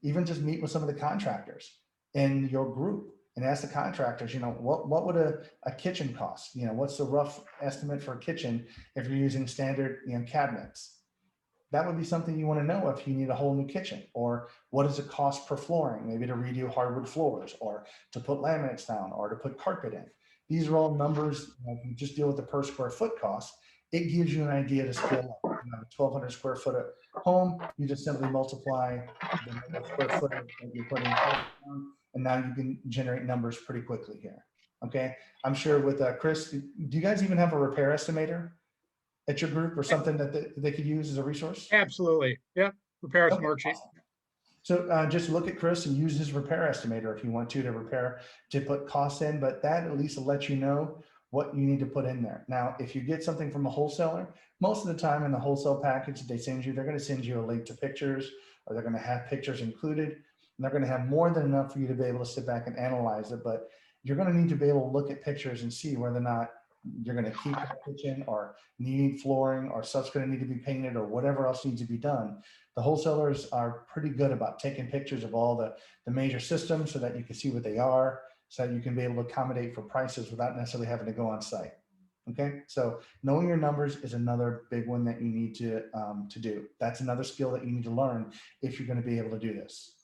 even just meet with some of the contractors in your group and ask the contractors, what would a kitchen cost? What's the rough estimate for a kitchen if you're using standard cabinets? That would be something you want to know if you need a whole new kitchen, or what does it cost per flooring, maybe to redo hardwood floors, or to put laminates down, or to put carpet in. These are all numbers. If you just deal with the per square foot cost, it gives you an idea to scale up. A 1,200 square foot home, you just simply multiply the square foot that you're putting down, and now you can generate numbers pretty quickly here. Okay, I'm sure with Chris, do you guys even have a repair estimator at your group or something that they could use as a resource? Absolutely. Yep. Repair Okay, estimate sheet. awesome. So just look at Chris and use his repair estimator if you want to put costs in, but that at least will let you know what you need to put in there. Now, if you get something from a wholesaler, most of the time in the wholesale package they send you, they're going to send you a link to pictures, or they're going to have pictures included, and they're going to have more than enough for you to be able to sit back and analyze it. But you're going to need to be able to look at pictures and see whether or not you're going to keep that kitchen, or need flooring, or stuff's going to need to be painted, or whatever else needs to be done. The wholesalers are pretty good about taking pictures of all the major systems so that you can see what they are, so that you can be able to accommodate for prices without necessarily having to go on site. Okay, so knowing your numbers is another big one that you need to do. That's another skill that you need to learn if you're going to be able to do this.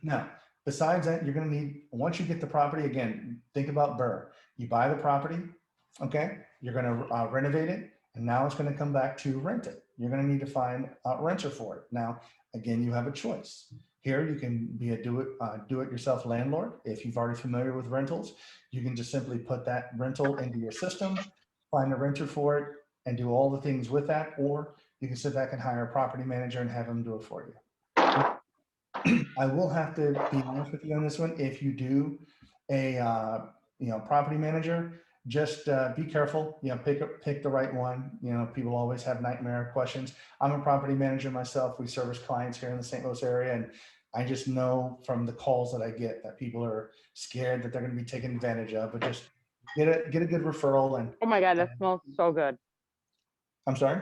Now, besides that, you're going to need, once you get the property, again, think about BRRRR. You buy the property, okay, you're going to renovate it, and now it's going to come back to rent it. You're going to need to find a renter for it. Now, again, you have a choice. Here you can be a do-it-yourself landlord. If you've already familiar with rentals, you can just simply put that rental into your system, find a renter for it, and do all the things with that. Or you can sit back and hire a property manager and have them do it for you. I will have to be honest with you on this one. If you do a property manager, just be careful. Pick the right one. People always have nightmare questions. I'm a property manager myself. We service clients here in the St. Louis area, and I just know from the calls that I get that people are scared that they're going to be taken advantage of. But just get a good referral. And Oh my God, that smells so good. I'm sorry.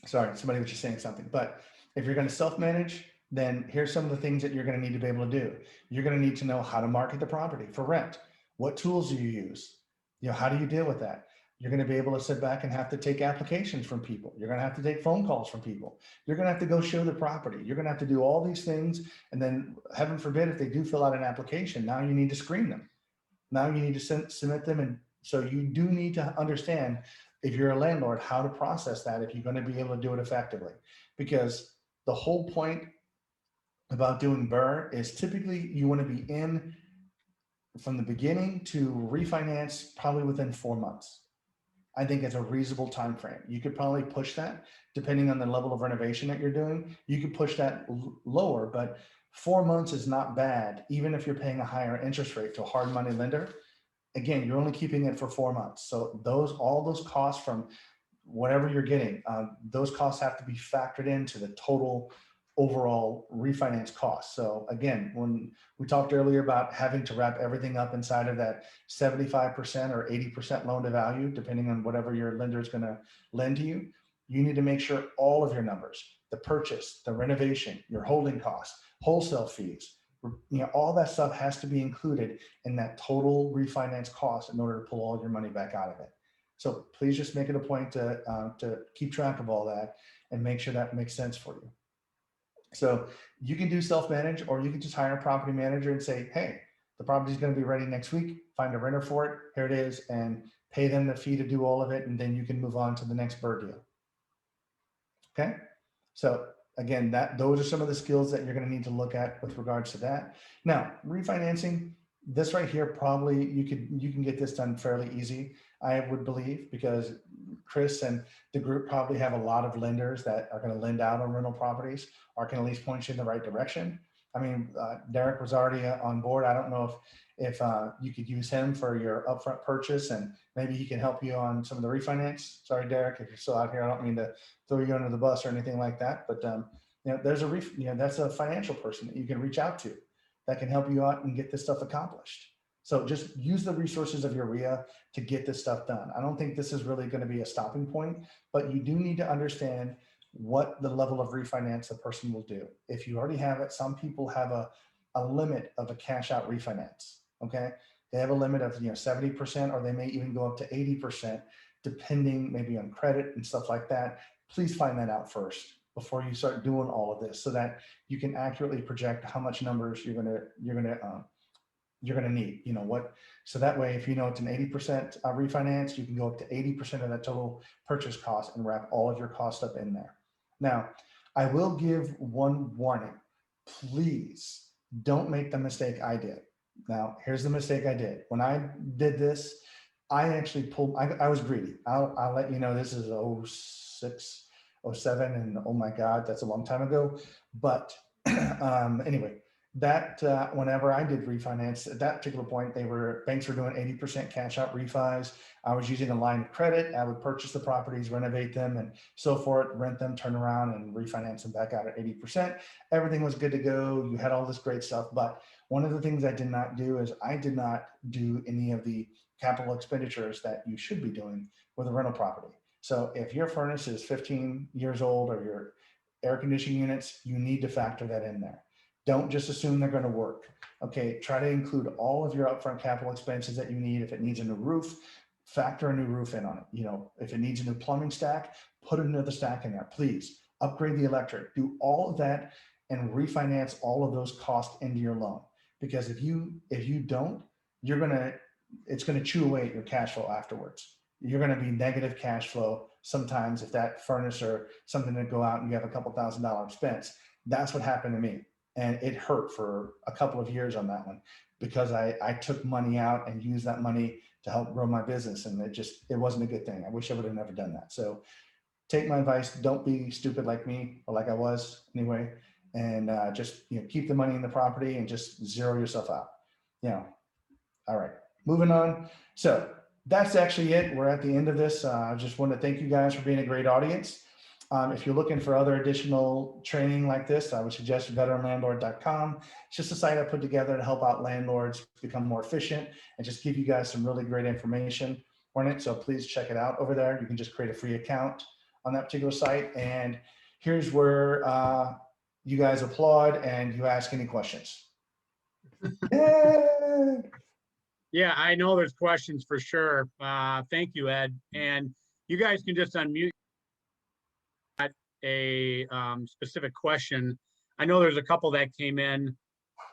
Sorry, somebody was just saying something. But if you're going to self-manage, then here's some of the things that you're going to need to be able to do. You're going to need to know how to market the property for rent. What tools do you use? How do you deal with that? You're going to be able to sit back and have to take applications from people. You're going to have to take phone calls from people. You're going to have to go show the property. You're going to have to do all these things. And then heaven forbid, if they do fill out an application, now you need to screen them. Now you need to submit them. And so you do need to understand, if you're a landlord, how to process that if you're going to be able to do it effectively. Because the whole point about doing BRRRR is typically you want to be in from the beginning to refinance probably within 4 months. I think it's a reasonable time frame. You could probably push that depending on the level of renovation that you're doing. You could push that lower, but 4 months is not bad, even if you're paying a higher interest rate to a hard money lender. Again, you're only keeping it for 4 months. So all those costs from whatever you're getting, those costs have to be factored into the total overall refinance cost. So again, when we talked earlier about having to wrap everything up inside of that 75% or 80% loan to value, depending on whatever your lender is going to lend to you, you need to make sure all of your numbers, the purchase, the renovation, your holding costs, wholesale fees, all that stuff has to be included in that total refinance cost in order to pull all your money back out of it. So please just make it a point to keep track of all that and make sure that makes sense for you. So you can do self-manage, or you can just hire a property manager and say, hey, the property is going to be ready next week. Find a renter for it. Here it is, and pay them the fee to do all of it. And then you can move on to the next BRRRR deal. Okay. So again, those are some of the skills that you're going to need to look at with regards to that. Now, refinancing, this right here, probably you can get this done fairly easy, I would believe, because Chris and the group probably have a lot of lenders that are going to lend out on rental properties, or can at least point you in the right direction. I mean, Derek was already on board. I don't know if you could use him for your upfront purchase, and maybe he can help you on some of the refinance. Sorry, Derek, if you're still out here, I don't mean to throw you under the bus or anything like that, but there's that's a financial person that you can reach out to that can help you out and get this stuff accomplished. So just use the resources of your REIA to get this stuff done. I don't think this is really going to be a stopping point, but you do need to understand what the level of refinance a person will do. If you already have it, some people have a limit of a cash out refinance. Okay. They have a limit of 70%, or they may even go up to 80%, depending maybe on credit and stuff like that. Please find that out first before you start doing all of this, so that you can accurately project how much numbers you're gonna need. So that way, if it's an 80% refinance, you can go up to 80% of that total purchase cost and wrap all of your costs up in there. Now, I will give one warning. Please don't make the mistake I did. Now, here's the mistake I did. When I did this, I actually I was greedy. I'll let you know, this is 06, 07, and oh my God, that's a long time ago. But anyway, that whenever I did refinance at that particular point, banks were doing 80% cash out refis. I was using a line of credit. I would purchase the properties, renovate them, and so forth, rent them, turn around and refinance them back out at 80%. Everything was good to go. You had all this great stuff. But one of the things I did not do is I did not do any of the capital expenditures that you should be doing with a rental property. So if your furnace is 15 years old, or your air conditioning units, you need to factor that in there. Don't just assume they're going to work. Okay, try to include all of your upfront capital expenses that you need. If it needs a new roof, factor a new roof in on it. If it needs a new plumbing stack, put another stack in there. Please upgrade the electric. Do all of that and refinance all of those costs into your loan. Because if you don't, it's going to chew away at your cash flow afterwards. you're going to be negative cash flow sometimes if that furnace or something to go out and you have a couple $1,000 expense. That's what happened to me. And it hurt for a couple of years on that one because I took money out and used that money to help grow my business. And it wasn't a good thing. I wish I would have never done that. So take my advice. Don't be stupid like me or like I was anyway. And just, keep the money in the property and just zero yourself out. All right, moving on. So that's actually it. We're at the end of this. I just want to thank you guys for being a great audience. If you're looking for other additional training like this, I would suggest veteranlandlord.com. It's just a site I put together to help out landlords become more efficient and just give you guys some really great information on it. So please check it out over there. You can just create a free account on that particular site. And here's where you guys applaud and you ask any questions. Yeah. Yeah, I know there's questions for sure. Thank you, Ed. And you guys can just unmute a specific question. I know there's a couple that came in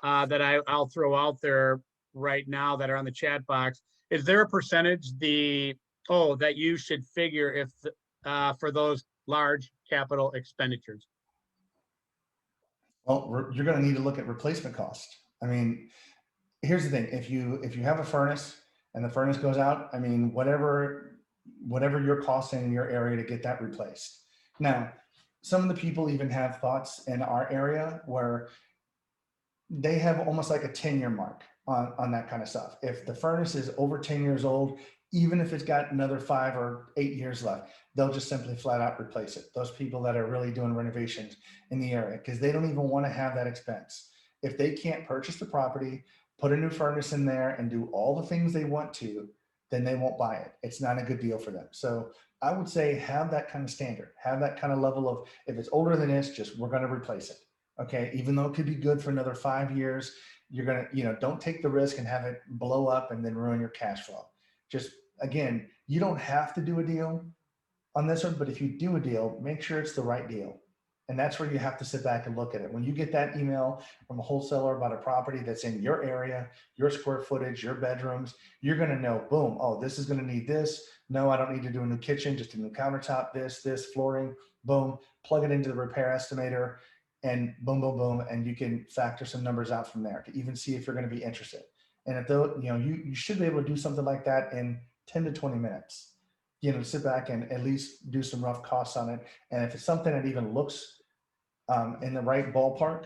that I'll throw out there right now that are on the chat box. Is there a percentage that you should figure if for those large capital expenditures? Well, you're going to need to look at replacement cost. I mean, here's the thing. If you have a furnace and the furnace goes out, I mean, whatever you're costing in your area to get that replaced. Now, some of the people even have thoughts in our area where they have almost like a 10-year mark on that kind of stuff. If the furnace is over 10 years old, even if it's got another 5 or 8 years left, they'll just simply flat out replace it. Those people that are really doing renovations in the area, because they don't even want to have that expense. If they can't purchase the property, put a new furnace in there and do all the things they want to, then they won't buy it. It's not a good deal for them. So I would say have that kind of standard, have that kind of level of, if it's older than this, we're going to replace it. Okay. Even though it could be good for another 5 years, you're going to, don't take the risk and have it blow up and then ruin your cash flow. Just again, you don't have to do a deal on this one, but if you do a deal, make sure it's the right deal. And that's where you have to sit back and look at it. When you get that email from a wholesaler about a property that's in your area, your square footage, your bedrooms, you're going to know, boom, oh, this is going to need this. No, I don't need to do a new kitchen, just a new countertop, this flooring, boom, plug it into the repair estimator and boom, boom, boom. And you can factor some numbers out from there to even see if you're going to be interested. And if you should be able to do something like that in 10 to 20 minutes, sit back and at least do some rough costs on it. And if it's something that even looks in the right ballpark,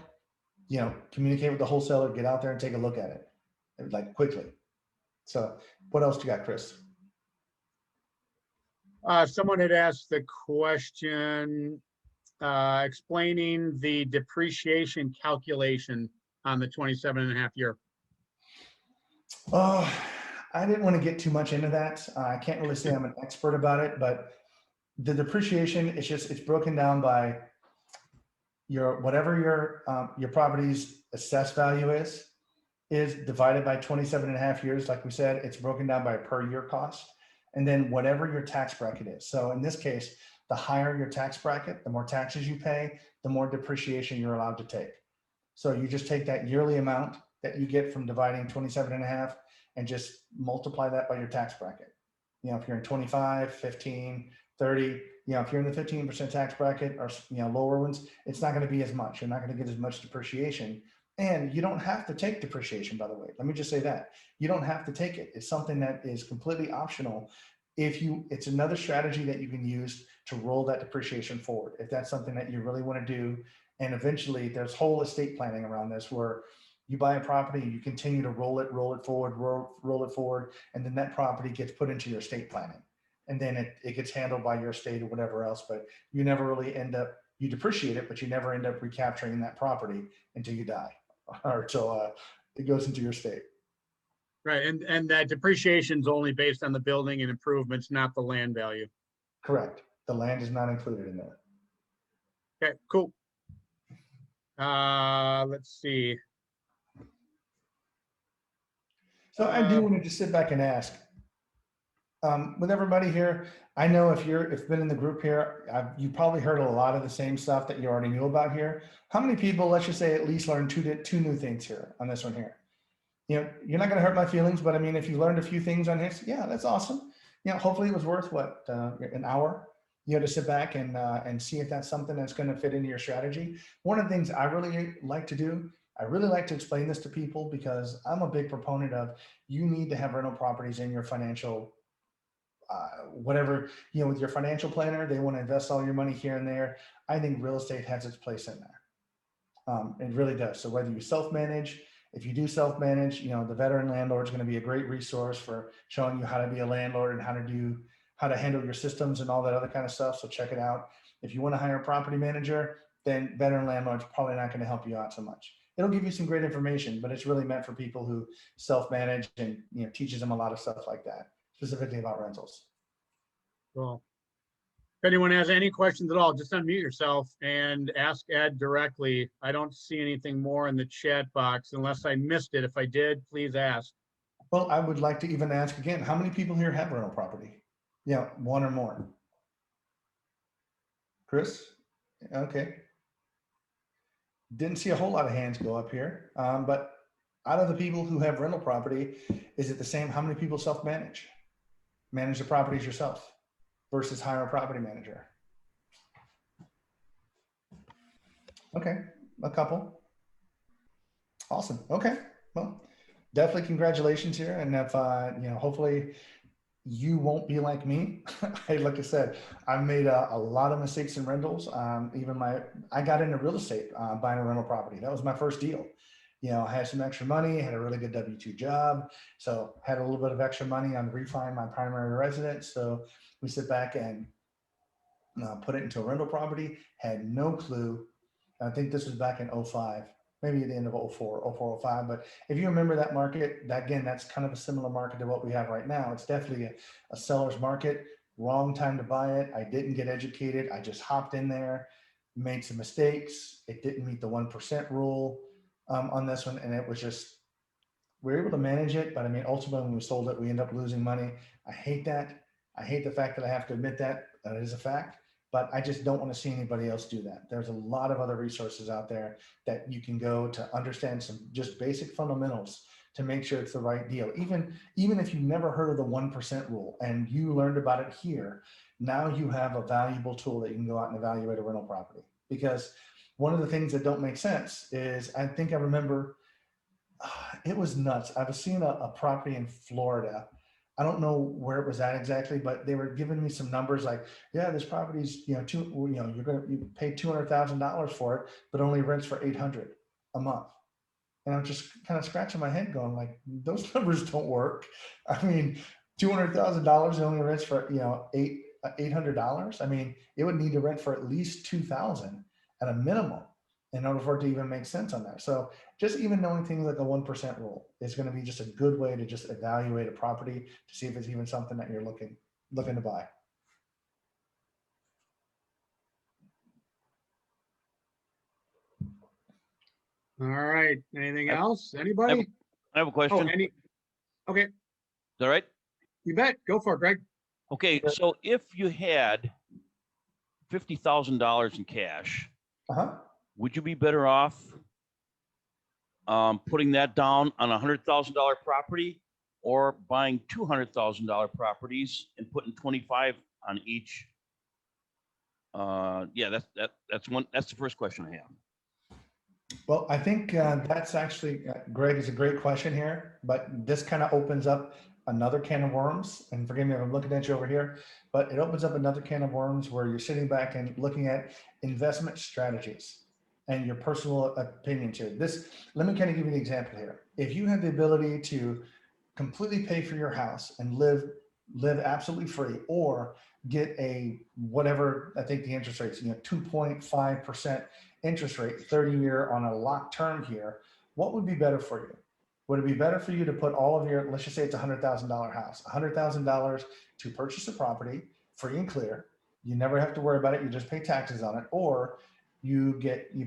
communicate with the wholesaler, get out there and take a look at it like quickly. So what else do you got, Chris? Someone had asked the question explaining the depreciation calculation on the 27.5 year. Oh, I didn't want to get too much into that. I can't really say I'm an expert about it, but the depreciation, it's broken down by whatever your property's assessed value is divided by 27.5 years. Like we said, it's broken down by per year cost. And then whatever your tax bracket is. So in this case, the higher your tax bracket, the more taxes you pay, the more depreciation you're allowed to take. So you just take that yearly amount that you get from dividing 27.5 and just multiply that by your tax bracket. If you're in 25, 15, 30, if you're in the 15% tax bracket or, lower ones, it's not going to be as much. You're not going to get as much depreciation. And you don't have to take depreciation, by the way. Let me just say that. You don't have to take it. It's something that is completely optional. It's another strategy that you can use to roll that depreciation forward. If that's something that you really want to do. And eventually there's whole estate planning around this where you buy a property, you continue to roll it forward, and then that property gets put into your estate planning. And then it gets handled by your estate or whatever else, but you never really you depreciate it, but you never end up recapturing that property until you die or until it goes into your estate. Right, and that depreciation is only based on the building and improvements, not the land value. Correct. The land is not included in there. Okay, cool. Let's see. So I do want to just sit back and ask, with everybody here, I know if you've been in the group here, you probably heard a lot of the same stuff that you already knew about here. How many people, let's just say, at least learned two new things here on this one here? You're not going to hurt my feelings, but I mean, if you learned a few things on this, yeah, that's awesome. hopefully it was worth what, an hour. You had to sit back and see if that's something that's going to fit into your strategy. One of the things I really like to do, I really like to explain this to people because I'm a big proponent of you need to have rental properties in your financial whatever, with your financial planner, they want to invest all your money here and there. I think real estate has its place in there. It really does. So whether you self-manage, if you do self-manage, the veteran landlord is going to be a great resource for showing you how to be a landlord and how to handle your systems and all that other kind of stuff. So check it out. If you want to hire a property manager, then veteran landlord's probably not going to help you out so much. It'll give you some great information, but it's really meant for people who self-manage and teaches them a lot of stuff like that, specifically about rentals. Cool. If anyone has any questions at all, just unmute yourself and ask Ed directly. I don't see anything more in the chat box unless I missed it. If I did, please ask. Well, I would like to even ask again, how many people here have rental property? Yeah, one or more. Chris? Okay. Didn't see a whole lot of hands go up here, but out of the people who have rental property, is it the same? How many people self-manage? Manage the properties yourself versus hire a property manager? Okay, a couple. Awesome. Okay, well, definitely congratulations here. And if, hopefully you won't be like me. Like I said, I've made a lot of mistakes in rentals. I got into real estate, buying a rental property. That was my first deal. I had some extra money, had a really good W-2 job. So had a little bit of extra money on refining my primary residence. So we sit back and put it into a rental property, had no clue. I think this was back in 05, maybe at the end of 04, 05. But if you remember that market, again, that's kind of a similar market to what we have right now. It's definitely a seller's market. Wrong time to buy it. I didn't get educated. I just hopped in there, made some mistakes. It didn't meet the 1% rule on this one. And it was just, we were able to manage it. But I mean, ultimately, when we sold it, we ended up losing money. I hate that. I hate the fact that I have to admit that it is a fact. But I just don't want to see anybody else do that. There's a lot of other resources out there that you can go to understand some just basic fundamentals to make sure it's the right deal. Even if you've never heard of the 1% rule and you learned about it here, now you have a valuable tool that you can go out and evaluate a rental property. Because one of the things that don't make sense is, I think I remember, it was nuts. I was seeing a property in Florida. I don't know where it was at exactly, but they were giving me some numbers like, yeah, this property's, you pay $200,000 for it, but only rents for $800 a month. And I'm just kind of scratching my head going like, those numbers don't work. I mean, $200,000 only rents for, $800. I mean, it would need to rent for at least $2,000 at a minimum in order for it to even make sense on that. So just even knowing things like a 1% rule is going to be just a good way to just evaluate a property to see if it's even something that you're looking to buy. All right. Anything else? Anybody? I have a question. Is Okay. that right? You bet. Go for it, Greg. Okay, so if you had $50,000 in cash, would you be better off putting that down on a $100,000 property, or buying $200,000 properties and putting 25 on each? Yeah, that's the first question I have. Well, I think that's actually, Greg, is a great question here, but this kind of opens up another can of worms. And forgive me if I'm looking at you over here, but it opens up another can of worms where you're sitting back and looking at investment strategies and your personal opinion to this. Let me kind of give you an example here. If you have the ability to completely pay for your house and live absolutely free, or get a whatever, I think the interest rates, 2.5% interest rate, 30-year on a locked term here, what would be better for you? Would it be better for you to put all of your, let's just say it's a $100,000 house, $100,000 to purchase a property free and clear? You never have to worry about it. You just pay taxes on it, or you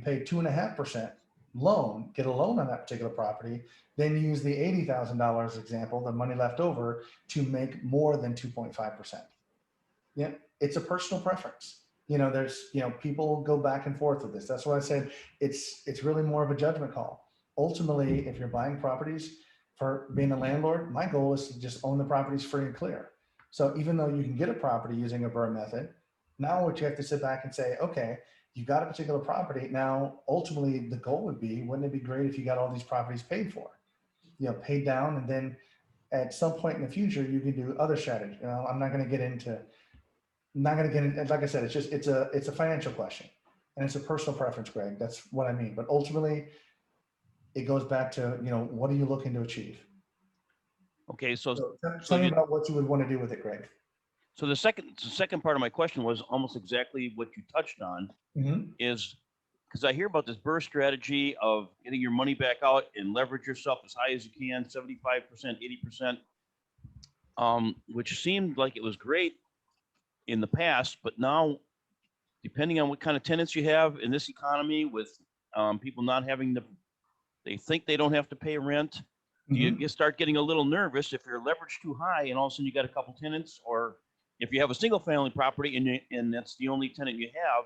pay 2.5% loan, get a loan on that particular property, then use the $80,000 example, the money left over, to make more than 2.5%. Yeah, it's a personal preference. There's, people go back and forth with this. That's why I said it's really more of a judgment call. Ultimately, if you're buying properties for being a landlord, my goal is to just own the properties free and clear. So even though you can get a property using a burn method, now what you have to sit back and say, okay, you got a particular property. Now, ultimately the goal would be, wouldn't it be great if you got all these properties paid for, paid down, and then at some point in the future, you can do other strategies. I'm not going to get into, like I said, it's a financial question and it's a personal preference, Greg. That's what I mean. But ultimately it goes back to, what are you looking to achieve? Okay, so So tell me about what you would want to do with it, Greg. so the second part of my question was almost exactly what you touched on, Mhm. is because I hear about this burst strategy of getting your money back out and leverage yourself as high as you can, 75%, 80%, which seemed like it was great in the past, but now, depending on what kind of tenants you have in this economy, with people not having they think they don't have to pay rent. Do Mhm. you start getting a little nervous if you're leveraged too high and all of a sudden you got a couple tenants, or if you have a single family property and that's the only tenant you have,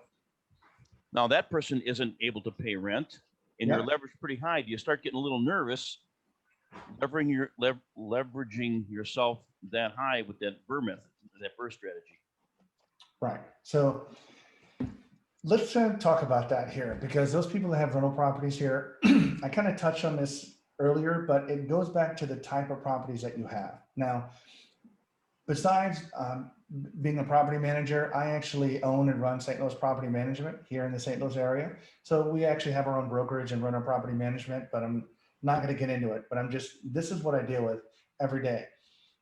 now that person isn't able to pay rent and you're Yeah. leveraged pretty high. Do you start getting a little nervous leveraging yourself that high with that burr method, that burr strategy? Right. So let's talk about that here, because those people that have rental properties here, I kind of touched on this earlier, but it goes back to the type of properties that you have. Now, besides being a property manager, I actually own and run St. Louis Property Management here in the St. Louis area. So we actually have our own brokerage and run our property management, but I'm not going to get into it. But this is what I deal with every day.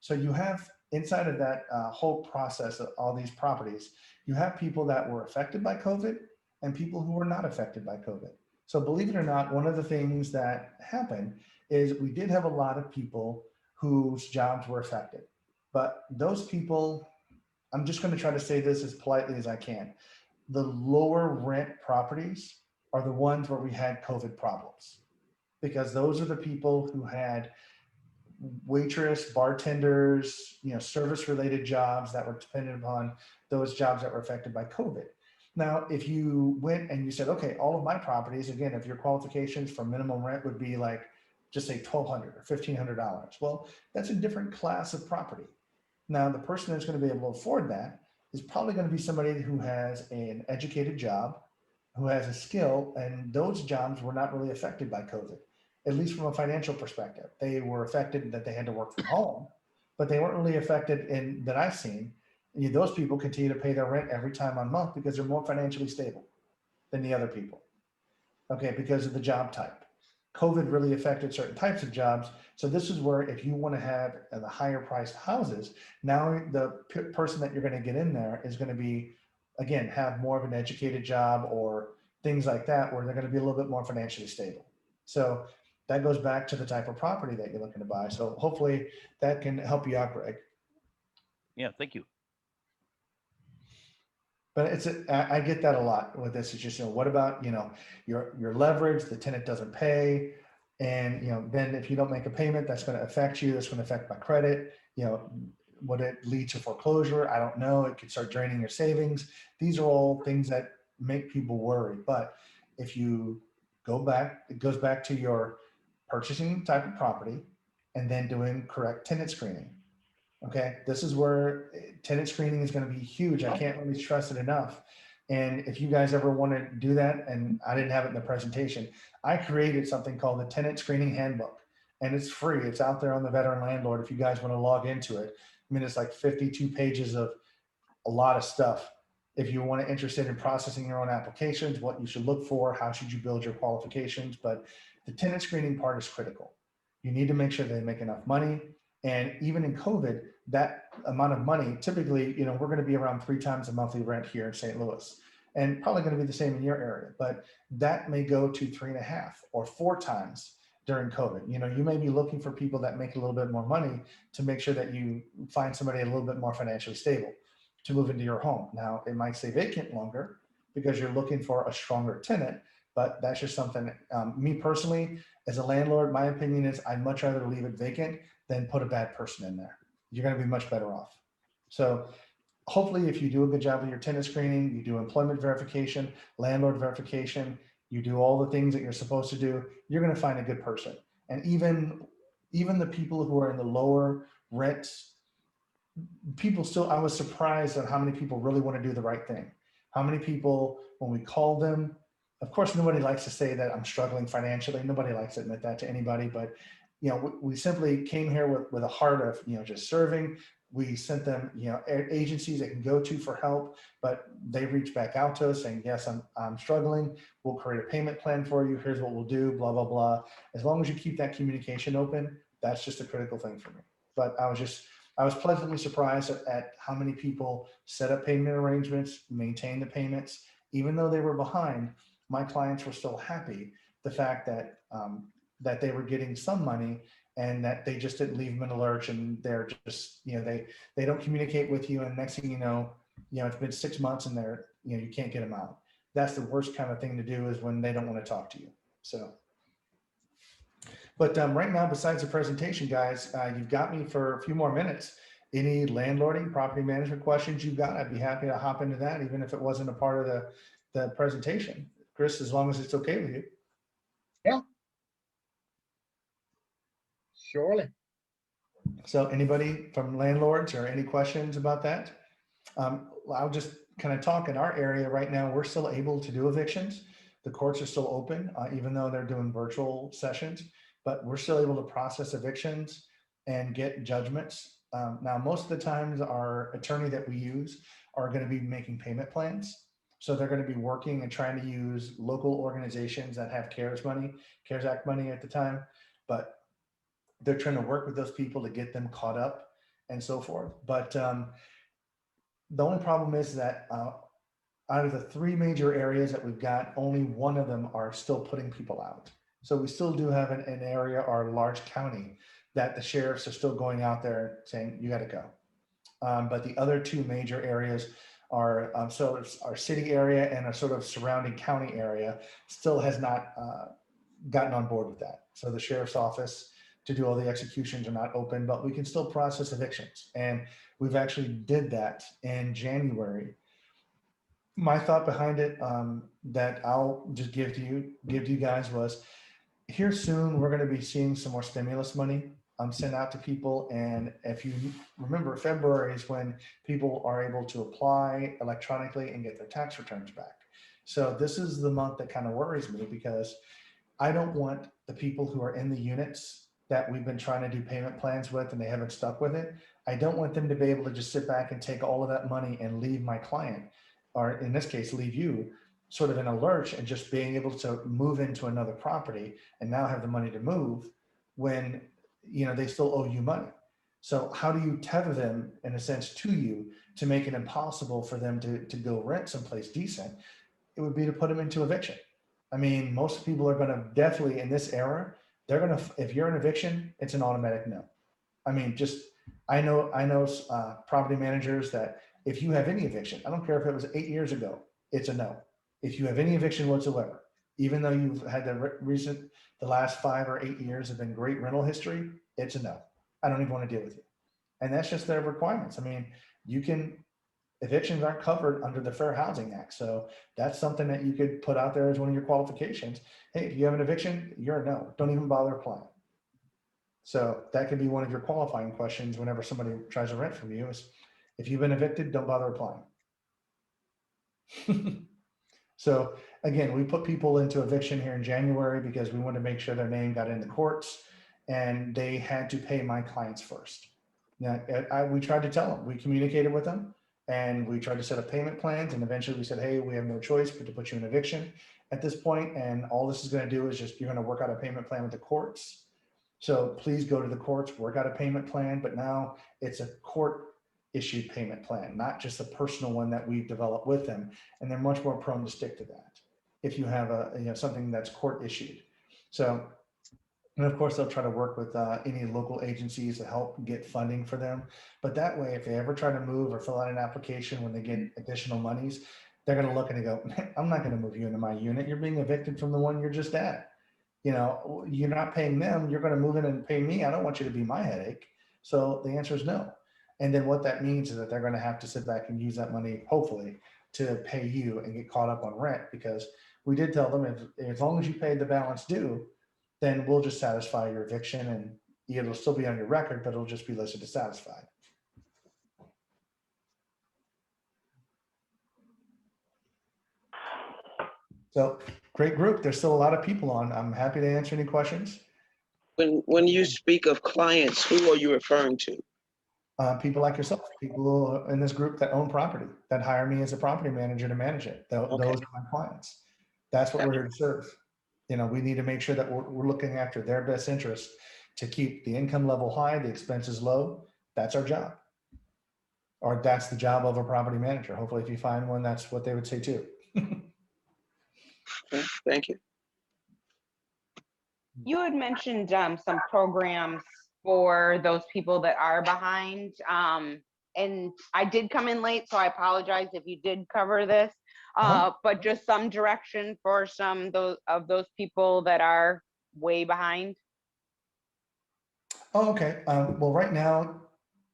So you have inside of that whole process of all these properties, you have people that were affected by COVID and people who were not affected by COVID. So believe it or not, one of the things that happened is we did have a lot of people whose jobs were affected. But those people, I'm just going to try to say this as politely as I can. The lower rent properties are the ones where we had COVID problems, because those are the people who had waitress, bartenders, service related jobs that were dependent upon those jobs that were affected by COVID. Now, if you went and you said, okay, all of my properties, again, if your qualifications for minimum rent would be like, just say $1,200 or $1,500, well, that's a different class of property. Now, the person that's going to be able to afford that is probably going to be somebody who has an educated job, who has a skill, and those jobs were not really affected by COVID, at least from a financial perspective. They were affected in that they had to work from home, but they weren't really affected in that I've seen. Those people continue to pay their rent every time on month because they're more financially stable than the other people. Okay, because of the job type. COVID really affected certain types of jobs. So this is where, if you want to have the higher priced houses, now the person that you're going to get in there is going to be, again, have more of an educated job or things like that, where they're going to be a little bit more financially stable. So that goes back to the type of property that you're looking to buy. So hopefully that can help you out, Greg. Yeah, thank you. But I get that a lot with this. It's just, what about, your leverage, the tenant doesn't pay. And, then if you don't make a payment, that's going to affect you. That's going to affect my credit. Would it lead to foreclosure? I don't know. It could start draining your savings. These are all things that make people worry. But if you go back, it goes back to your purchasing type of property and then doing correct tenant screening. Okay, this is where tenant screening is going to be huge. I can't really stress it enough. And if you guys ever want to do that, and I didn't have it in the presentation, I created something called the Tenant Screening Handbook, and it's free. It's out there on the Veteran Landlord if you guys want to log into it. I mean, it's like 52 pages of a lot of stuff. If you want to interested in processing your own applications, what you should look for, how should you build your qualifications, but the tenant screening part is critical. You need to make sure they make enough money. And even in COVID, that amount of money, typically, we're going to be around 3 times the monthly rent here in St. Louis, and probably going to be the same in your area, but that may go to 3.5 or 4 times during COVID. You may be looking for people that make a little bit more money to make sure that you find somebody a little bit more financially stable to move into your home. Now, it might stay vacant longer because you're looking for a stronger tenant, but that's just something, me personally, as a landlord, my opinion is I'd much rather leave it vacant than put a bad person in there. You're going to be much better off. So hopefully, if you do a good job with your tenant screening, you do employment verification, landlord verification, you do all the things that you're supposed to do, you're going to find a good person. And even the people who are in the lower rent people still, I was surprised at how many people really want to do the right thing. How many people, when we call them, of course, nobody likes to say that I'm struggling financially. Nobody likes to admit that to anybody, but we simply came here with a heart of, just serving. We sent them, agencies they can go to for help, but they reached back out to us saying, yes, I'm struggling. We'll create a payment plan for you. Here's what we'll do, blah, blah, blah. As long as you keep that communication open, that's just a critical thing for me. But I was pleasantly surprised at how many people set up payment arrangements, maintain the payments, even though they were behind. My clients were still happy. The fact that that they were getting some money and that they just didn't leave them in a lurch, and they're just, they don't communicate with you, and next thing you know, it's been 6 months and they're, you can't get them out. That's the worst kind of thing to do, is when they don't want to talk to you. So, but right now, besides the presentation, guys, you've got me for a few more minutes. Any landlording, property management questions you've got, I'd be happy to hop into that, even if it wasn't a part of the presentation. Chris, as long as it's okay with you. Yeah. Surely. So anybody from landlords or any questions about that? I'll just kind of talk in our area right now. We're still able to do evictions. The courts are still open, even though they're doing virtual sessions, but we're still able to process evictions and get judgments. Now, most of the times our attorney that we use are going to be making payment plans. So they're going to be working and trying to use local organizations that have CARES Act money at the time, but they're trying to work with those people to get them caught up and so forth. But the only problem is that out of the 3 major areas that we've got, only one of them are still putting people out. So we still do have an area, our large county, that the sheriffs are still going out there saying, you got to go. But the other 2 major areas are so our city area and a sort of surrounding county area still has not gotten on board with that. So the sheriff's office to do all the executions are not open, but we can still process evictions. And we've actually did that in January. My thought behind it that I'll just give to you guys was, here soon, we're going to be seeing some more stimulus money sent out to people. And if you remember, February is when people are able to apply electronically and get their tax returns back. So this is the month that kind of worries me, because I don't want the people who are in the units that we've been trying to do payment plans with and they haven't stuck with it. I don't want them to be able to just sit back and take all of that money and leave my client, or in this case, leave you sort of in a lurch and just being able to move into another property and now have the money to move when, they still owe you money. So how do you tether them in a sense to you to make it impossible for them to go rent someplace decent? It would be to put them into eviction. I mean, most people are going to definitely in this era, they're going to, if you're in eviction, it's an automatic no. I mean, I know property managers that if you have any eviction, I don't care if it was 8 years ago, it's a no. If you have any eviction whatsoever, even though you've had the last 5 or 8 years have been great rental history, it's a no. I don't even want to deal with you. And that's just their requirements. I mean, evictions aren't covered under the Fair Housing Act. So that's something that you could put out there as one of your qualifications. Hey, if you have an eviction, you're a no. Don't even bother applying. So that could be one of your qualifying questions whenever somebody tries to rent from you is, if you've been evicted, don't bother applying. So again, we put people into eviction here in January because we wanted to make sure their name got in the courts, and they had to pay my clients first. Now, we tried to tell them, we communicated with them, and we tried to set up payment plans, and eventually we said, hey, we have no choice but to put you in eviction at this point, and all this is going to do is just, you're going to work out a payment plan with the courts. So please go to the courts, work out a payment plan, but now it's a court issued payment plan, not just a personal one that we've developed with them. And they're much more prone to stick to that if you have something that's court issued. So, and of course, they'll try to work with any local agencies to help get funding for them. But that way, if they ever try to move or fill out an application when they get additional monies, they're going to look and go, I'm not going to move you into my unit. You're being evicted from the one you're just at. You're not paying them. You're going to move in and pay me. I don't want you to be my headache. So the answer is no. And then what that means is that they're going to have to sit back and use that money, hopefully, to pay you and get caught up on rent, because we did tell them, as long as you paid the balance due, then we'll just satisfy your eviction, and it'll still be on your record, but it'll just be listed as satisfied. So great group. There's still a lot of people on. I'm happy to answer any questions. When you speak of clients, who are you referring to? People like yourself, people in this group that own property, that hire me as a property manager to manage it. Those are my clients. That's what we're here to serve. You know, we need to make sure that we're looking after their best interests to keep the income level high, the expenses low. That's our job. Or that's the job of a property manager. Hopefully if you find one, that's what they would say too. Okay, thank you. You had mentioned some programs for those people that are behind. And I did come in late, so I apologize if you did cover this. But just some direction for some of those people that are way behind. Oh, okay. Well, right now,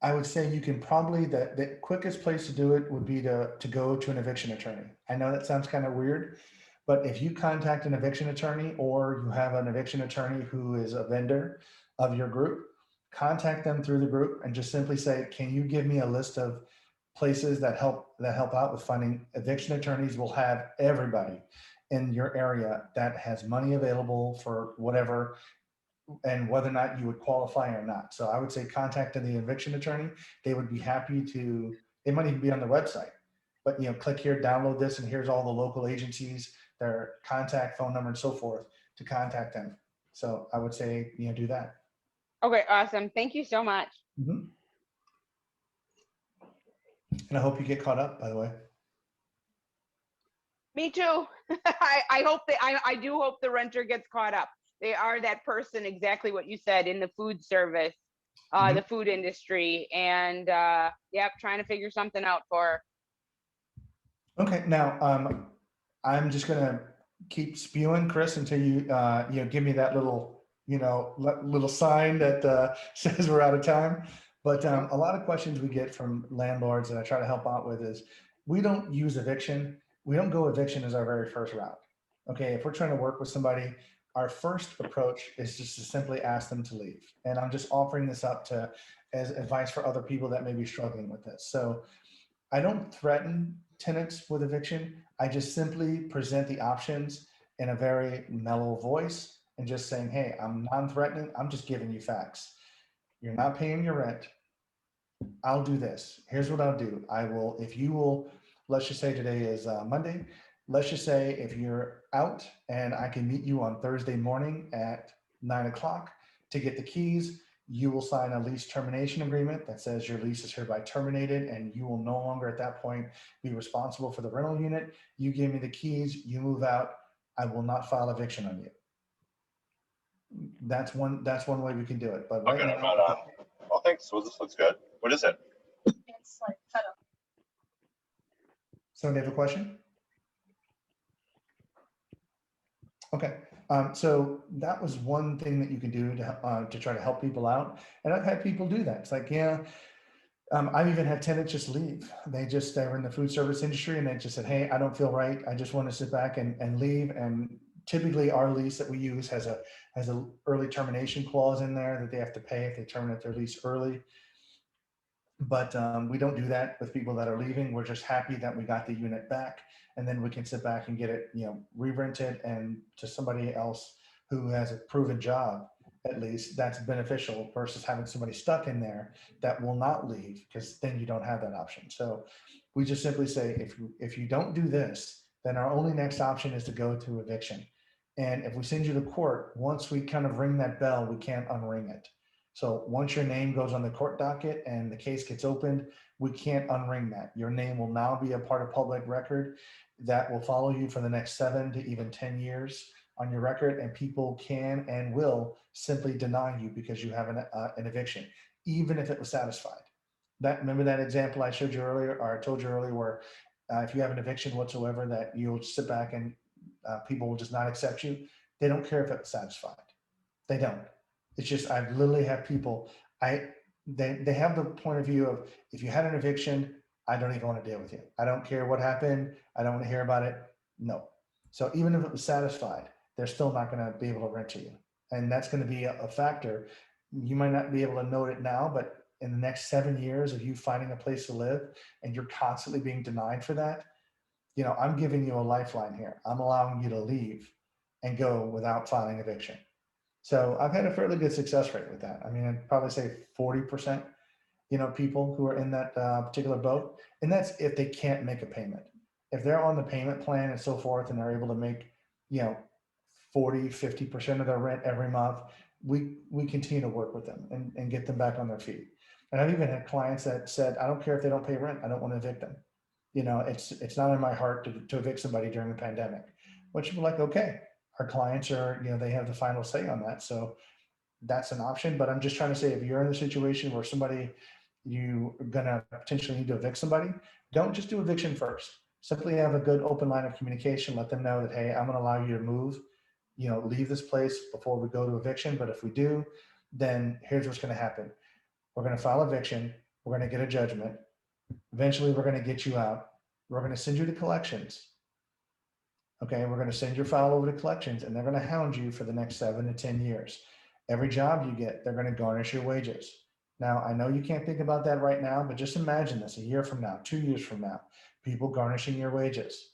I would say you can probably, the quickest place to do it would be to go to an eviction attorney. I know that sounds kind of weird, but if you contact an eviction attorney or you have an eviction attorney who is a vendor of your group, contact them through the group and just simply say, can you give me a list of places that help out with funding? Eviction attorneys will have everybody in your area that has money available for whatever, and whether or not you would qualify or not. So I would say contact the eviction attorney. They would be happy to, it might even be on the website, but you know, click here, download this, and here's all the local agencies, their contact phone number and so forth to contact them. So I would say, you know, do that. Okay, awesome. Thank you so much. And I hope you get caught up, by the way. Me too. I hope that I do hope the renter gets caught up. They are that person, exactly what you said, in the food service, the food industry, and yep, trying to figure something out for. Okay, now I'm just gonna keep spewing, Chris, until you you know, give me that little, you know, little sign that says we're out of time. But a lot of questions we get from landlords that I try to help out with is, we don't use eviction. We don't go eviction as our very first route. Okay, if we're trying to work with somebody, our first approach is just to simply ask them to leave. And I'm just offering this up to as advice for other people that may be struggling with this. So I don't threaten tenants with eviction. I just simply present the options in a very mellow voice and just saying, hey, I'm non-threatening. I'm just giving you facts. You're not paying your rent. I'll do this. Here's what I'll do. I will, if you will, let's just say today is Monday. Let's just say if you're out and I can meet you on Thursday morning at 9 o'clock to get the keys, you will sign a lease termination agreement that says your lease is hereby terminated and you will no longer at that point be responsible for the rental unit. You give me the keys, you move out. I will not file eviction on you. That's one way we can do it. But right now, oh, thanks. Well, this looks good. What is it? It's like cut up. somebody have a question? Okay, so that was one thing that you can do to try to help people out. And I've had people do that. It's like, yeah, I've even had tenants just leave. They were in the food service industry and they just said, hey, I don't feel right. I just want to sit back and leave. And typically our lease that we use has a early termination clause in there that they have to pay if they terminate their lease early. But we don't do that with people that are leaving. We're just happy that we got the unit back, and then we can sit back and get it, you know, re-rented and to somebody else who has a proven job. At least that's beneficial versus having somebody stuck in there that will not leave, because then you don't have that option. So we just simply say, if you don't do this, then our only next option is to go to eviction. And if we send you to court, once we kind of ring that bell, we can't unring it. So once your name goes on the court docket and the case gets opened, we can't unring that. Your name will now be a part of public record that will follow you for the next 7 to even 10 years on your record, and people can and will simply deny you because you have an eviction, even if it was satisfied. Remember that example I showed you earlier, or I told you earlier, where if you have an eviction whatsoever, that you'll sit back and people will just not accept you. They don't care if it was satisfied. They don't. It's just, I've literally had people, they have the point of view of, if you had an eviction, I don't even want to deal with you. I don't care what happened. I don't want to hear about it. No. So even if it was satisfied, they're still not going to be able to rent to you. And that's going to be a factor. You might not be able to note it now, but in the next 7 years of you finding a place to live and you're constantly being denied for that, I'm giving you a lifeline here. I'm allowing you to leave and go without filing eviction. So I've had a fairly good success rate with that. I mean, I'd probably say 40%, people who are in that particular boat. And that's if they can't make a payment. If they're on the payment plan and so forth, and they're able to make, 40, 50% of their rent every month, we continue to work with them and get them back on their feet. And I've even had clients that said, I don't care if they don't pay rent. I don't want to evict them. It's not in my heart to evict somebody during the pandemic, which we're like, okay, our clients are, they have the final say on that. So that's an option. But I'm just trying to say, if you're in a situation where you're gonna potentially need to evict somebody, don't just do eviction first. Simply have a good open line of communication. Let them know that, hey, I'm gonna allow you to move, leave this place before we go to eviction. But if we do, then here's what's gonna happen. We're gonna file eviction. We're gonna get a judgment. Eventually, we're gonna get you out. We're gonna send you to collections. Okay, we're gonna send your file over to collections, and they're gonna hound you for the next 7 to 10 years. Every job you get, they're gonna garnish your wages. Now, I know you can't think about that right now, but just imagine this a year from now, 2 years from now, people garnishing your wages,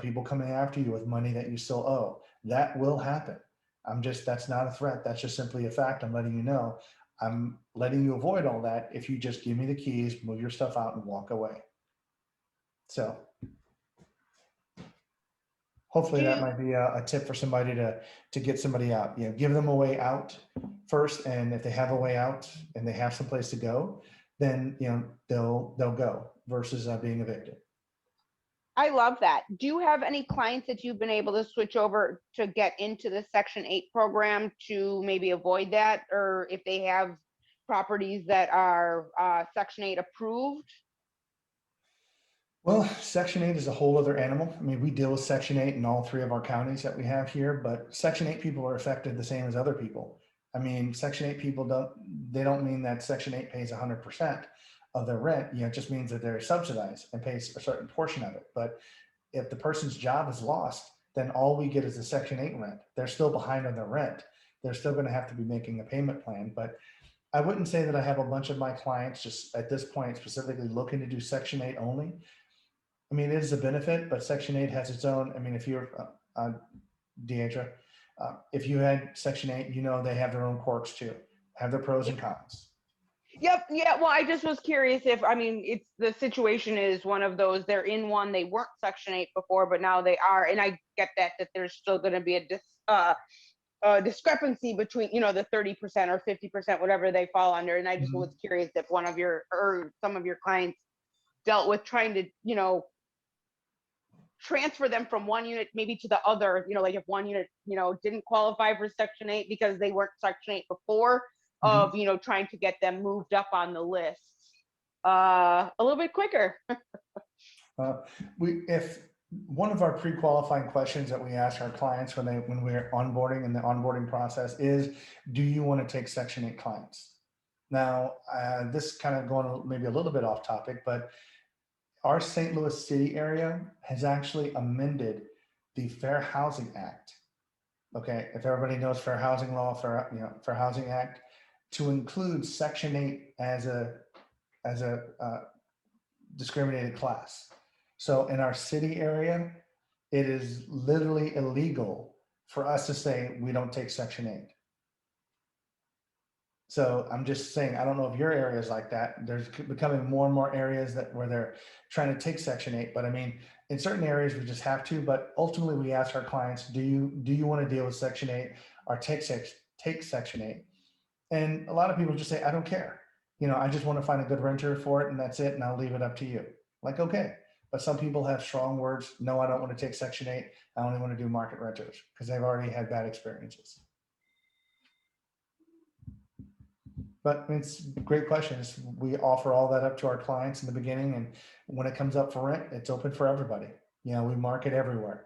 people coming after you with money that you still owe. That will happen. That's not a threat. That's just simply a fact. I'm letting you know. I'm letting you avoid all that if you just give me the keys, move your stuff out, and walk away. So hopefully that might be a tip for somebody to get somebody out. Give them a way out first, and if they have a way out and they have some place to go, then they'll go versus being evicted. I love that. Do you have any clients that you've been able to switch over to get into the Section 8 program to maybe avoid that, or if they have properties that are Section 8 approved? Well, Section 8 is a whole other animal. I mean, we deal with Section 8 in all 3 of our counties that we have here, but Section 8 people are affected the same as other people. I mean, Section 8 people don't mean that Section 8 pays 100% of their rent. It just means that they're subsidized and pays a certain portion of it. But if the person's job is lost, then all we get is the Section 8 rent. They're still behind on their rent. They're still going to have to be making a payment plan. But I wouldn't say that I have a bunch of my clients just at this point specifically looking to do Section 8 only. I mean, it is a benefit, but Section 8 has its own. I mean, if you're Deidre, if you had Section 8, they have their own quirks too, have their pros and cons. Yep. Yeah. Well, I just was curious it's the situation is one of those, they're in one, they weren't Section 8 before, but now they are. And I get that there's still going to be a discrepancy between, the 30% or 50%, whatever they fall under. And I just was curious if one of your, or some of your clients dealt with trying to, transfer them from one unit maybe to the other, like if one unit, didn't qualify for Section 8 because they weren't Section 8 before, of, trying to get them moved up on the list a little bit quicker. If one of our pre-qualifying questions that we ask our clients when we're onboarding in the onboarding process is, do you want to take Section 8 clients? Now, this kind of going maybe a little bit off topic, but our St. Louis City area has actually amended the Fair Housing Act. Okay, if everybody knows Fair Housing Law, Fair Housing Act, to include Section 8 as a discriminated class. So in our city area, it is literally illegal for us to say we don't take Section 8. So I'm just saying, I don't know if your area is like that. There's becoming more and more areas where they're trying to take Section 8. But I mean, in certain areas we just have to. But ultimately, we ask our clients, do you want to deal with Section 8 or take Section 8? And a lot of people just say, I don't care. I just want to find a good renter for it, and that's it. And I'll leave it up to you. Like, okay. But some people have strong words. No, I don't want to take Section 8. I only want to do market renters because they've already had bad experiences. But it's a great question. We offer all that up to our clients in the beginning. And when it comes up for rent, it's open for everybody. We market everywhere.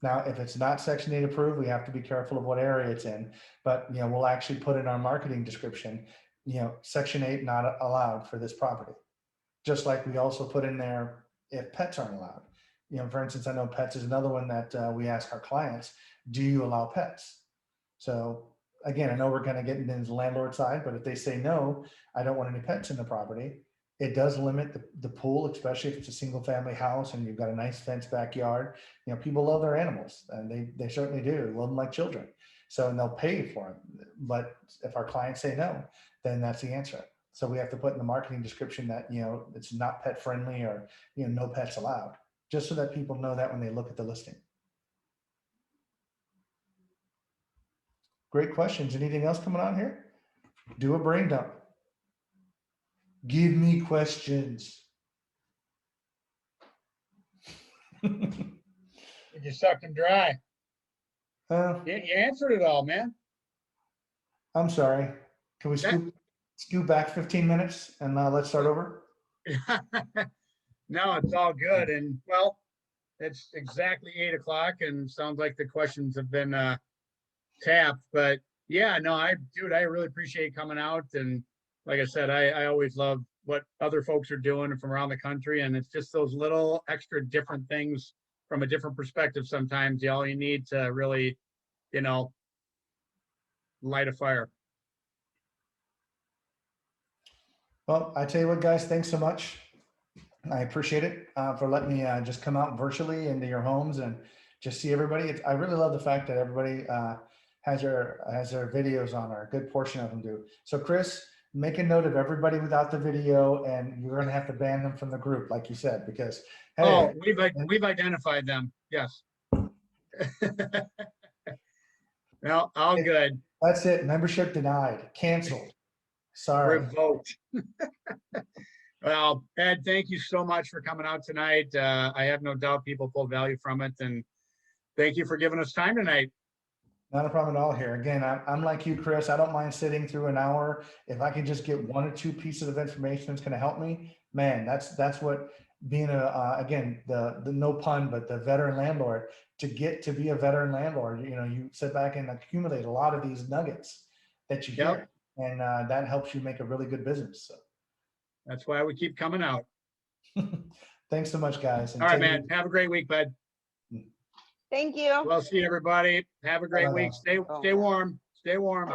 Now, if it's not Section 8 approved, we have to be careful of what area it's in. But, we'll actually put in our marketing description, Section 8 not allowed for this property. Just like we also put in there if pets aren't allowed. For instance, I know pets is another one that we ask our clients, do you allow pets? So again, I know we're kind of getting into the landlord side, but if they say no, I don't want any pets in the property, It does limit the pool, especially if it's a single family house and you've got a nice fenced backyard. You know, people love their animals and they certainly do love them like children. So, and they'll pay for them. But if our clients say no, then that's the answer. So we have to put in the marketing description that, you know, it's not pet friendly or, you know, no pets allowed, just so that people know that when they look at the listing. Great questions. Anything else coming on here? Do a brain dump. Give me questions. You sucked them dry. You answered it all, man. I'm sorry. Can we scoot back 15 minutes and let's start over? No, it's all good. And well, it's exactly 8 o'clock and sounds like the questions have been tapped. But yeah, no, I really appreciate you coming out. And like I said, I always love what other folks are doing from around the country. And it's just those little extra different things from a different perspective sometimes, all you need to really, you know, light a fire. Well, I tell you what, guys, thanks so much. I appreciate it for letting me just come out virtually into your homes and just see everybody. I really love the fact that everybody has their videos on, or a good portion of them do. So Chris, make a note of everybody without the video, and you're going to have to ban them from the group, like you said, because hey, we've identified them. Yes. Well, all good. That's it. Membership denied, canceled. Sorry. Revoked. Well, Ed, thank you so much for coming out tonight. I have no doubt people pull value from it, and thank you for giving us time tonight. Not a problem at all here. Again, I'm like you, Chris. I don't mind sitting through an hour. If I can just get 1 or 2 pieces of information that's going to help me, man, that's what being again, the no pun, but the veteran landlord, to get to be a veteran landlord, you know, you sit back and accumulate a lot of these nuggets that you hear, and that helps you make a really good business. So that's why we keep coming out. Thanks so much, guys. All right, man. Have a great week, bud. Thank you. Well, see you, everybody. Have a great week. Stay warm. Stay warm.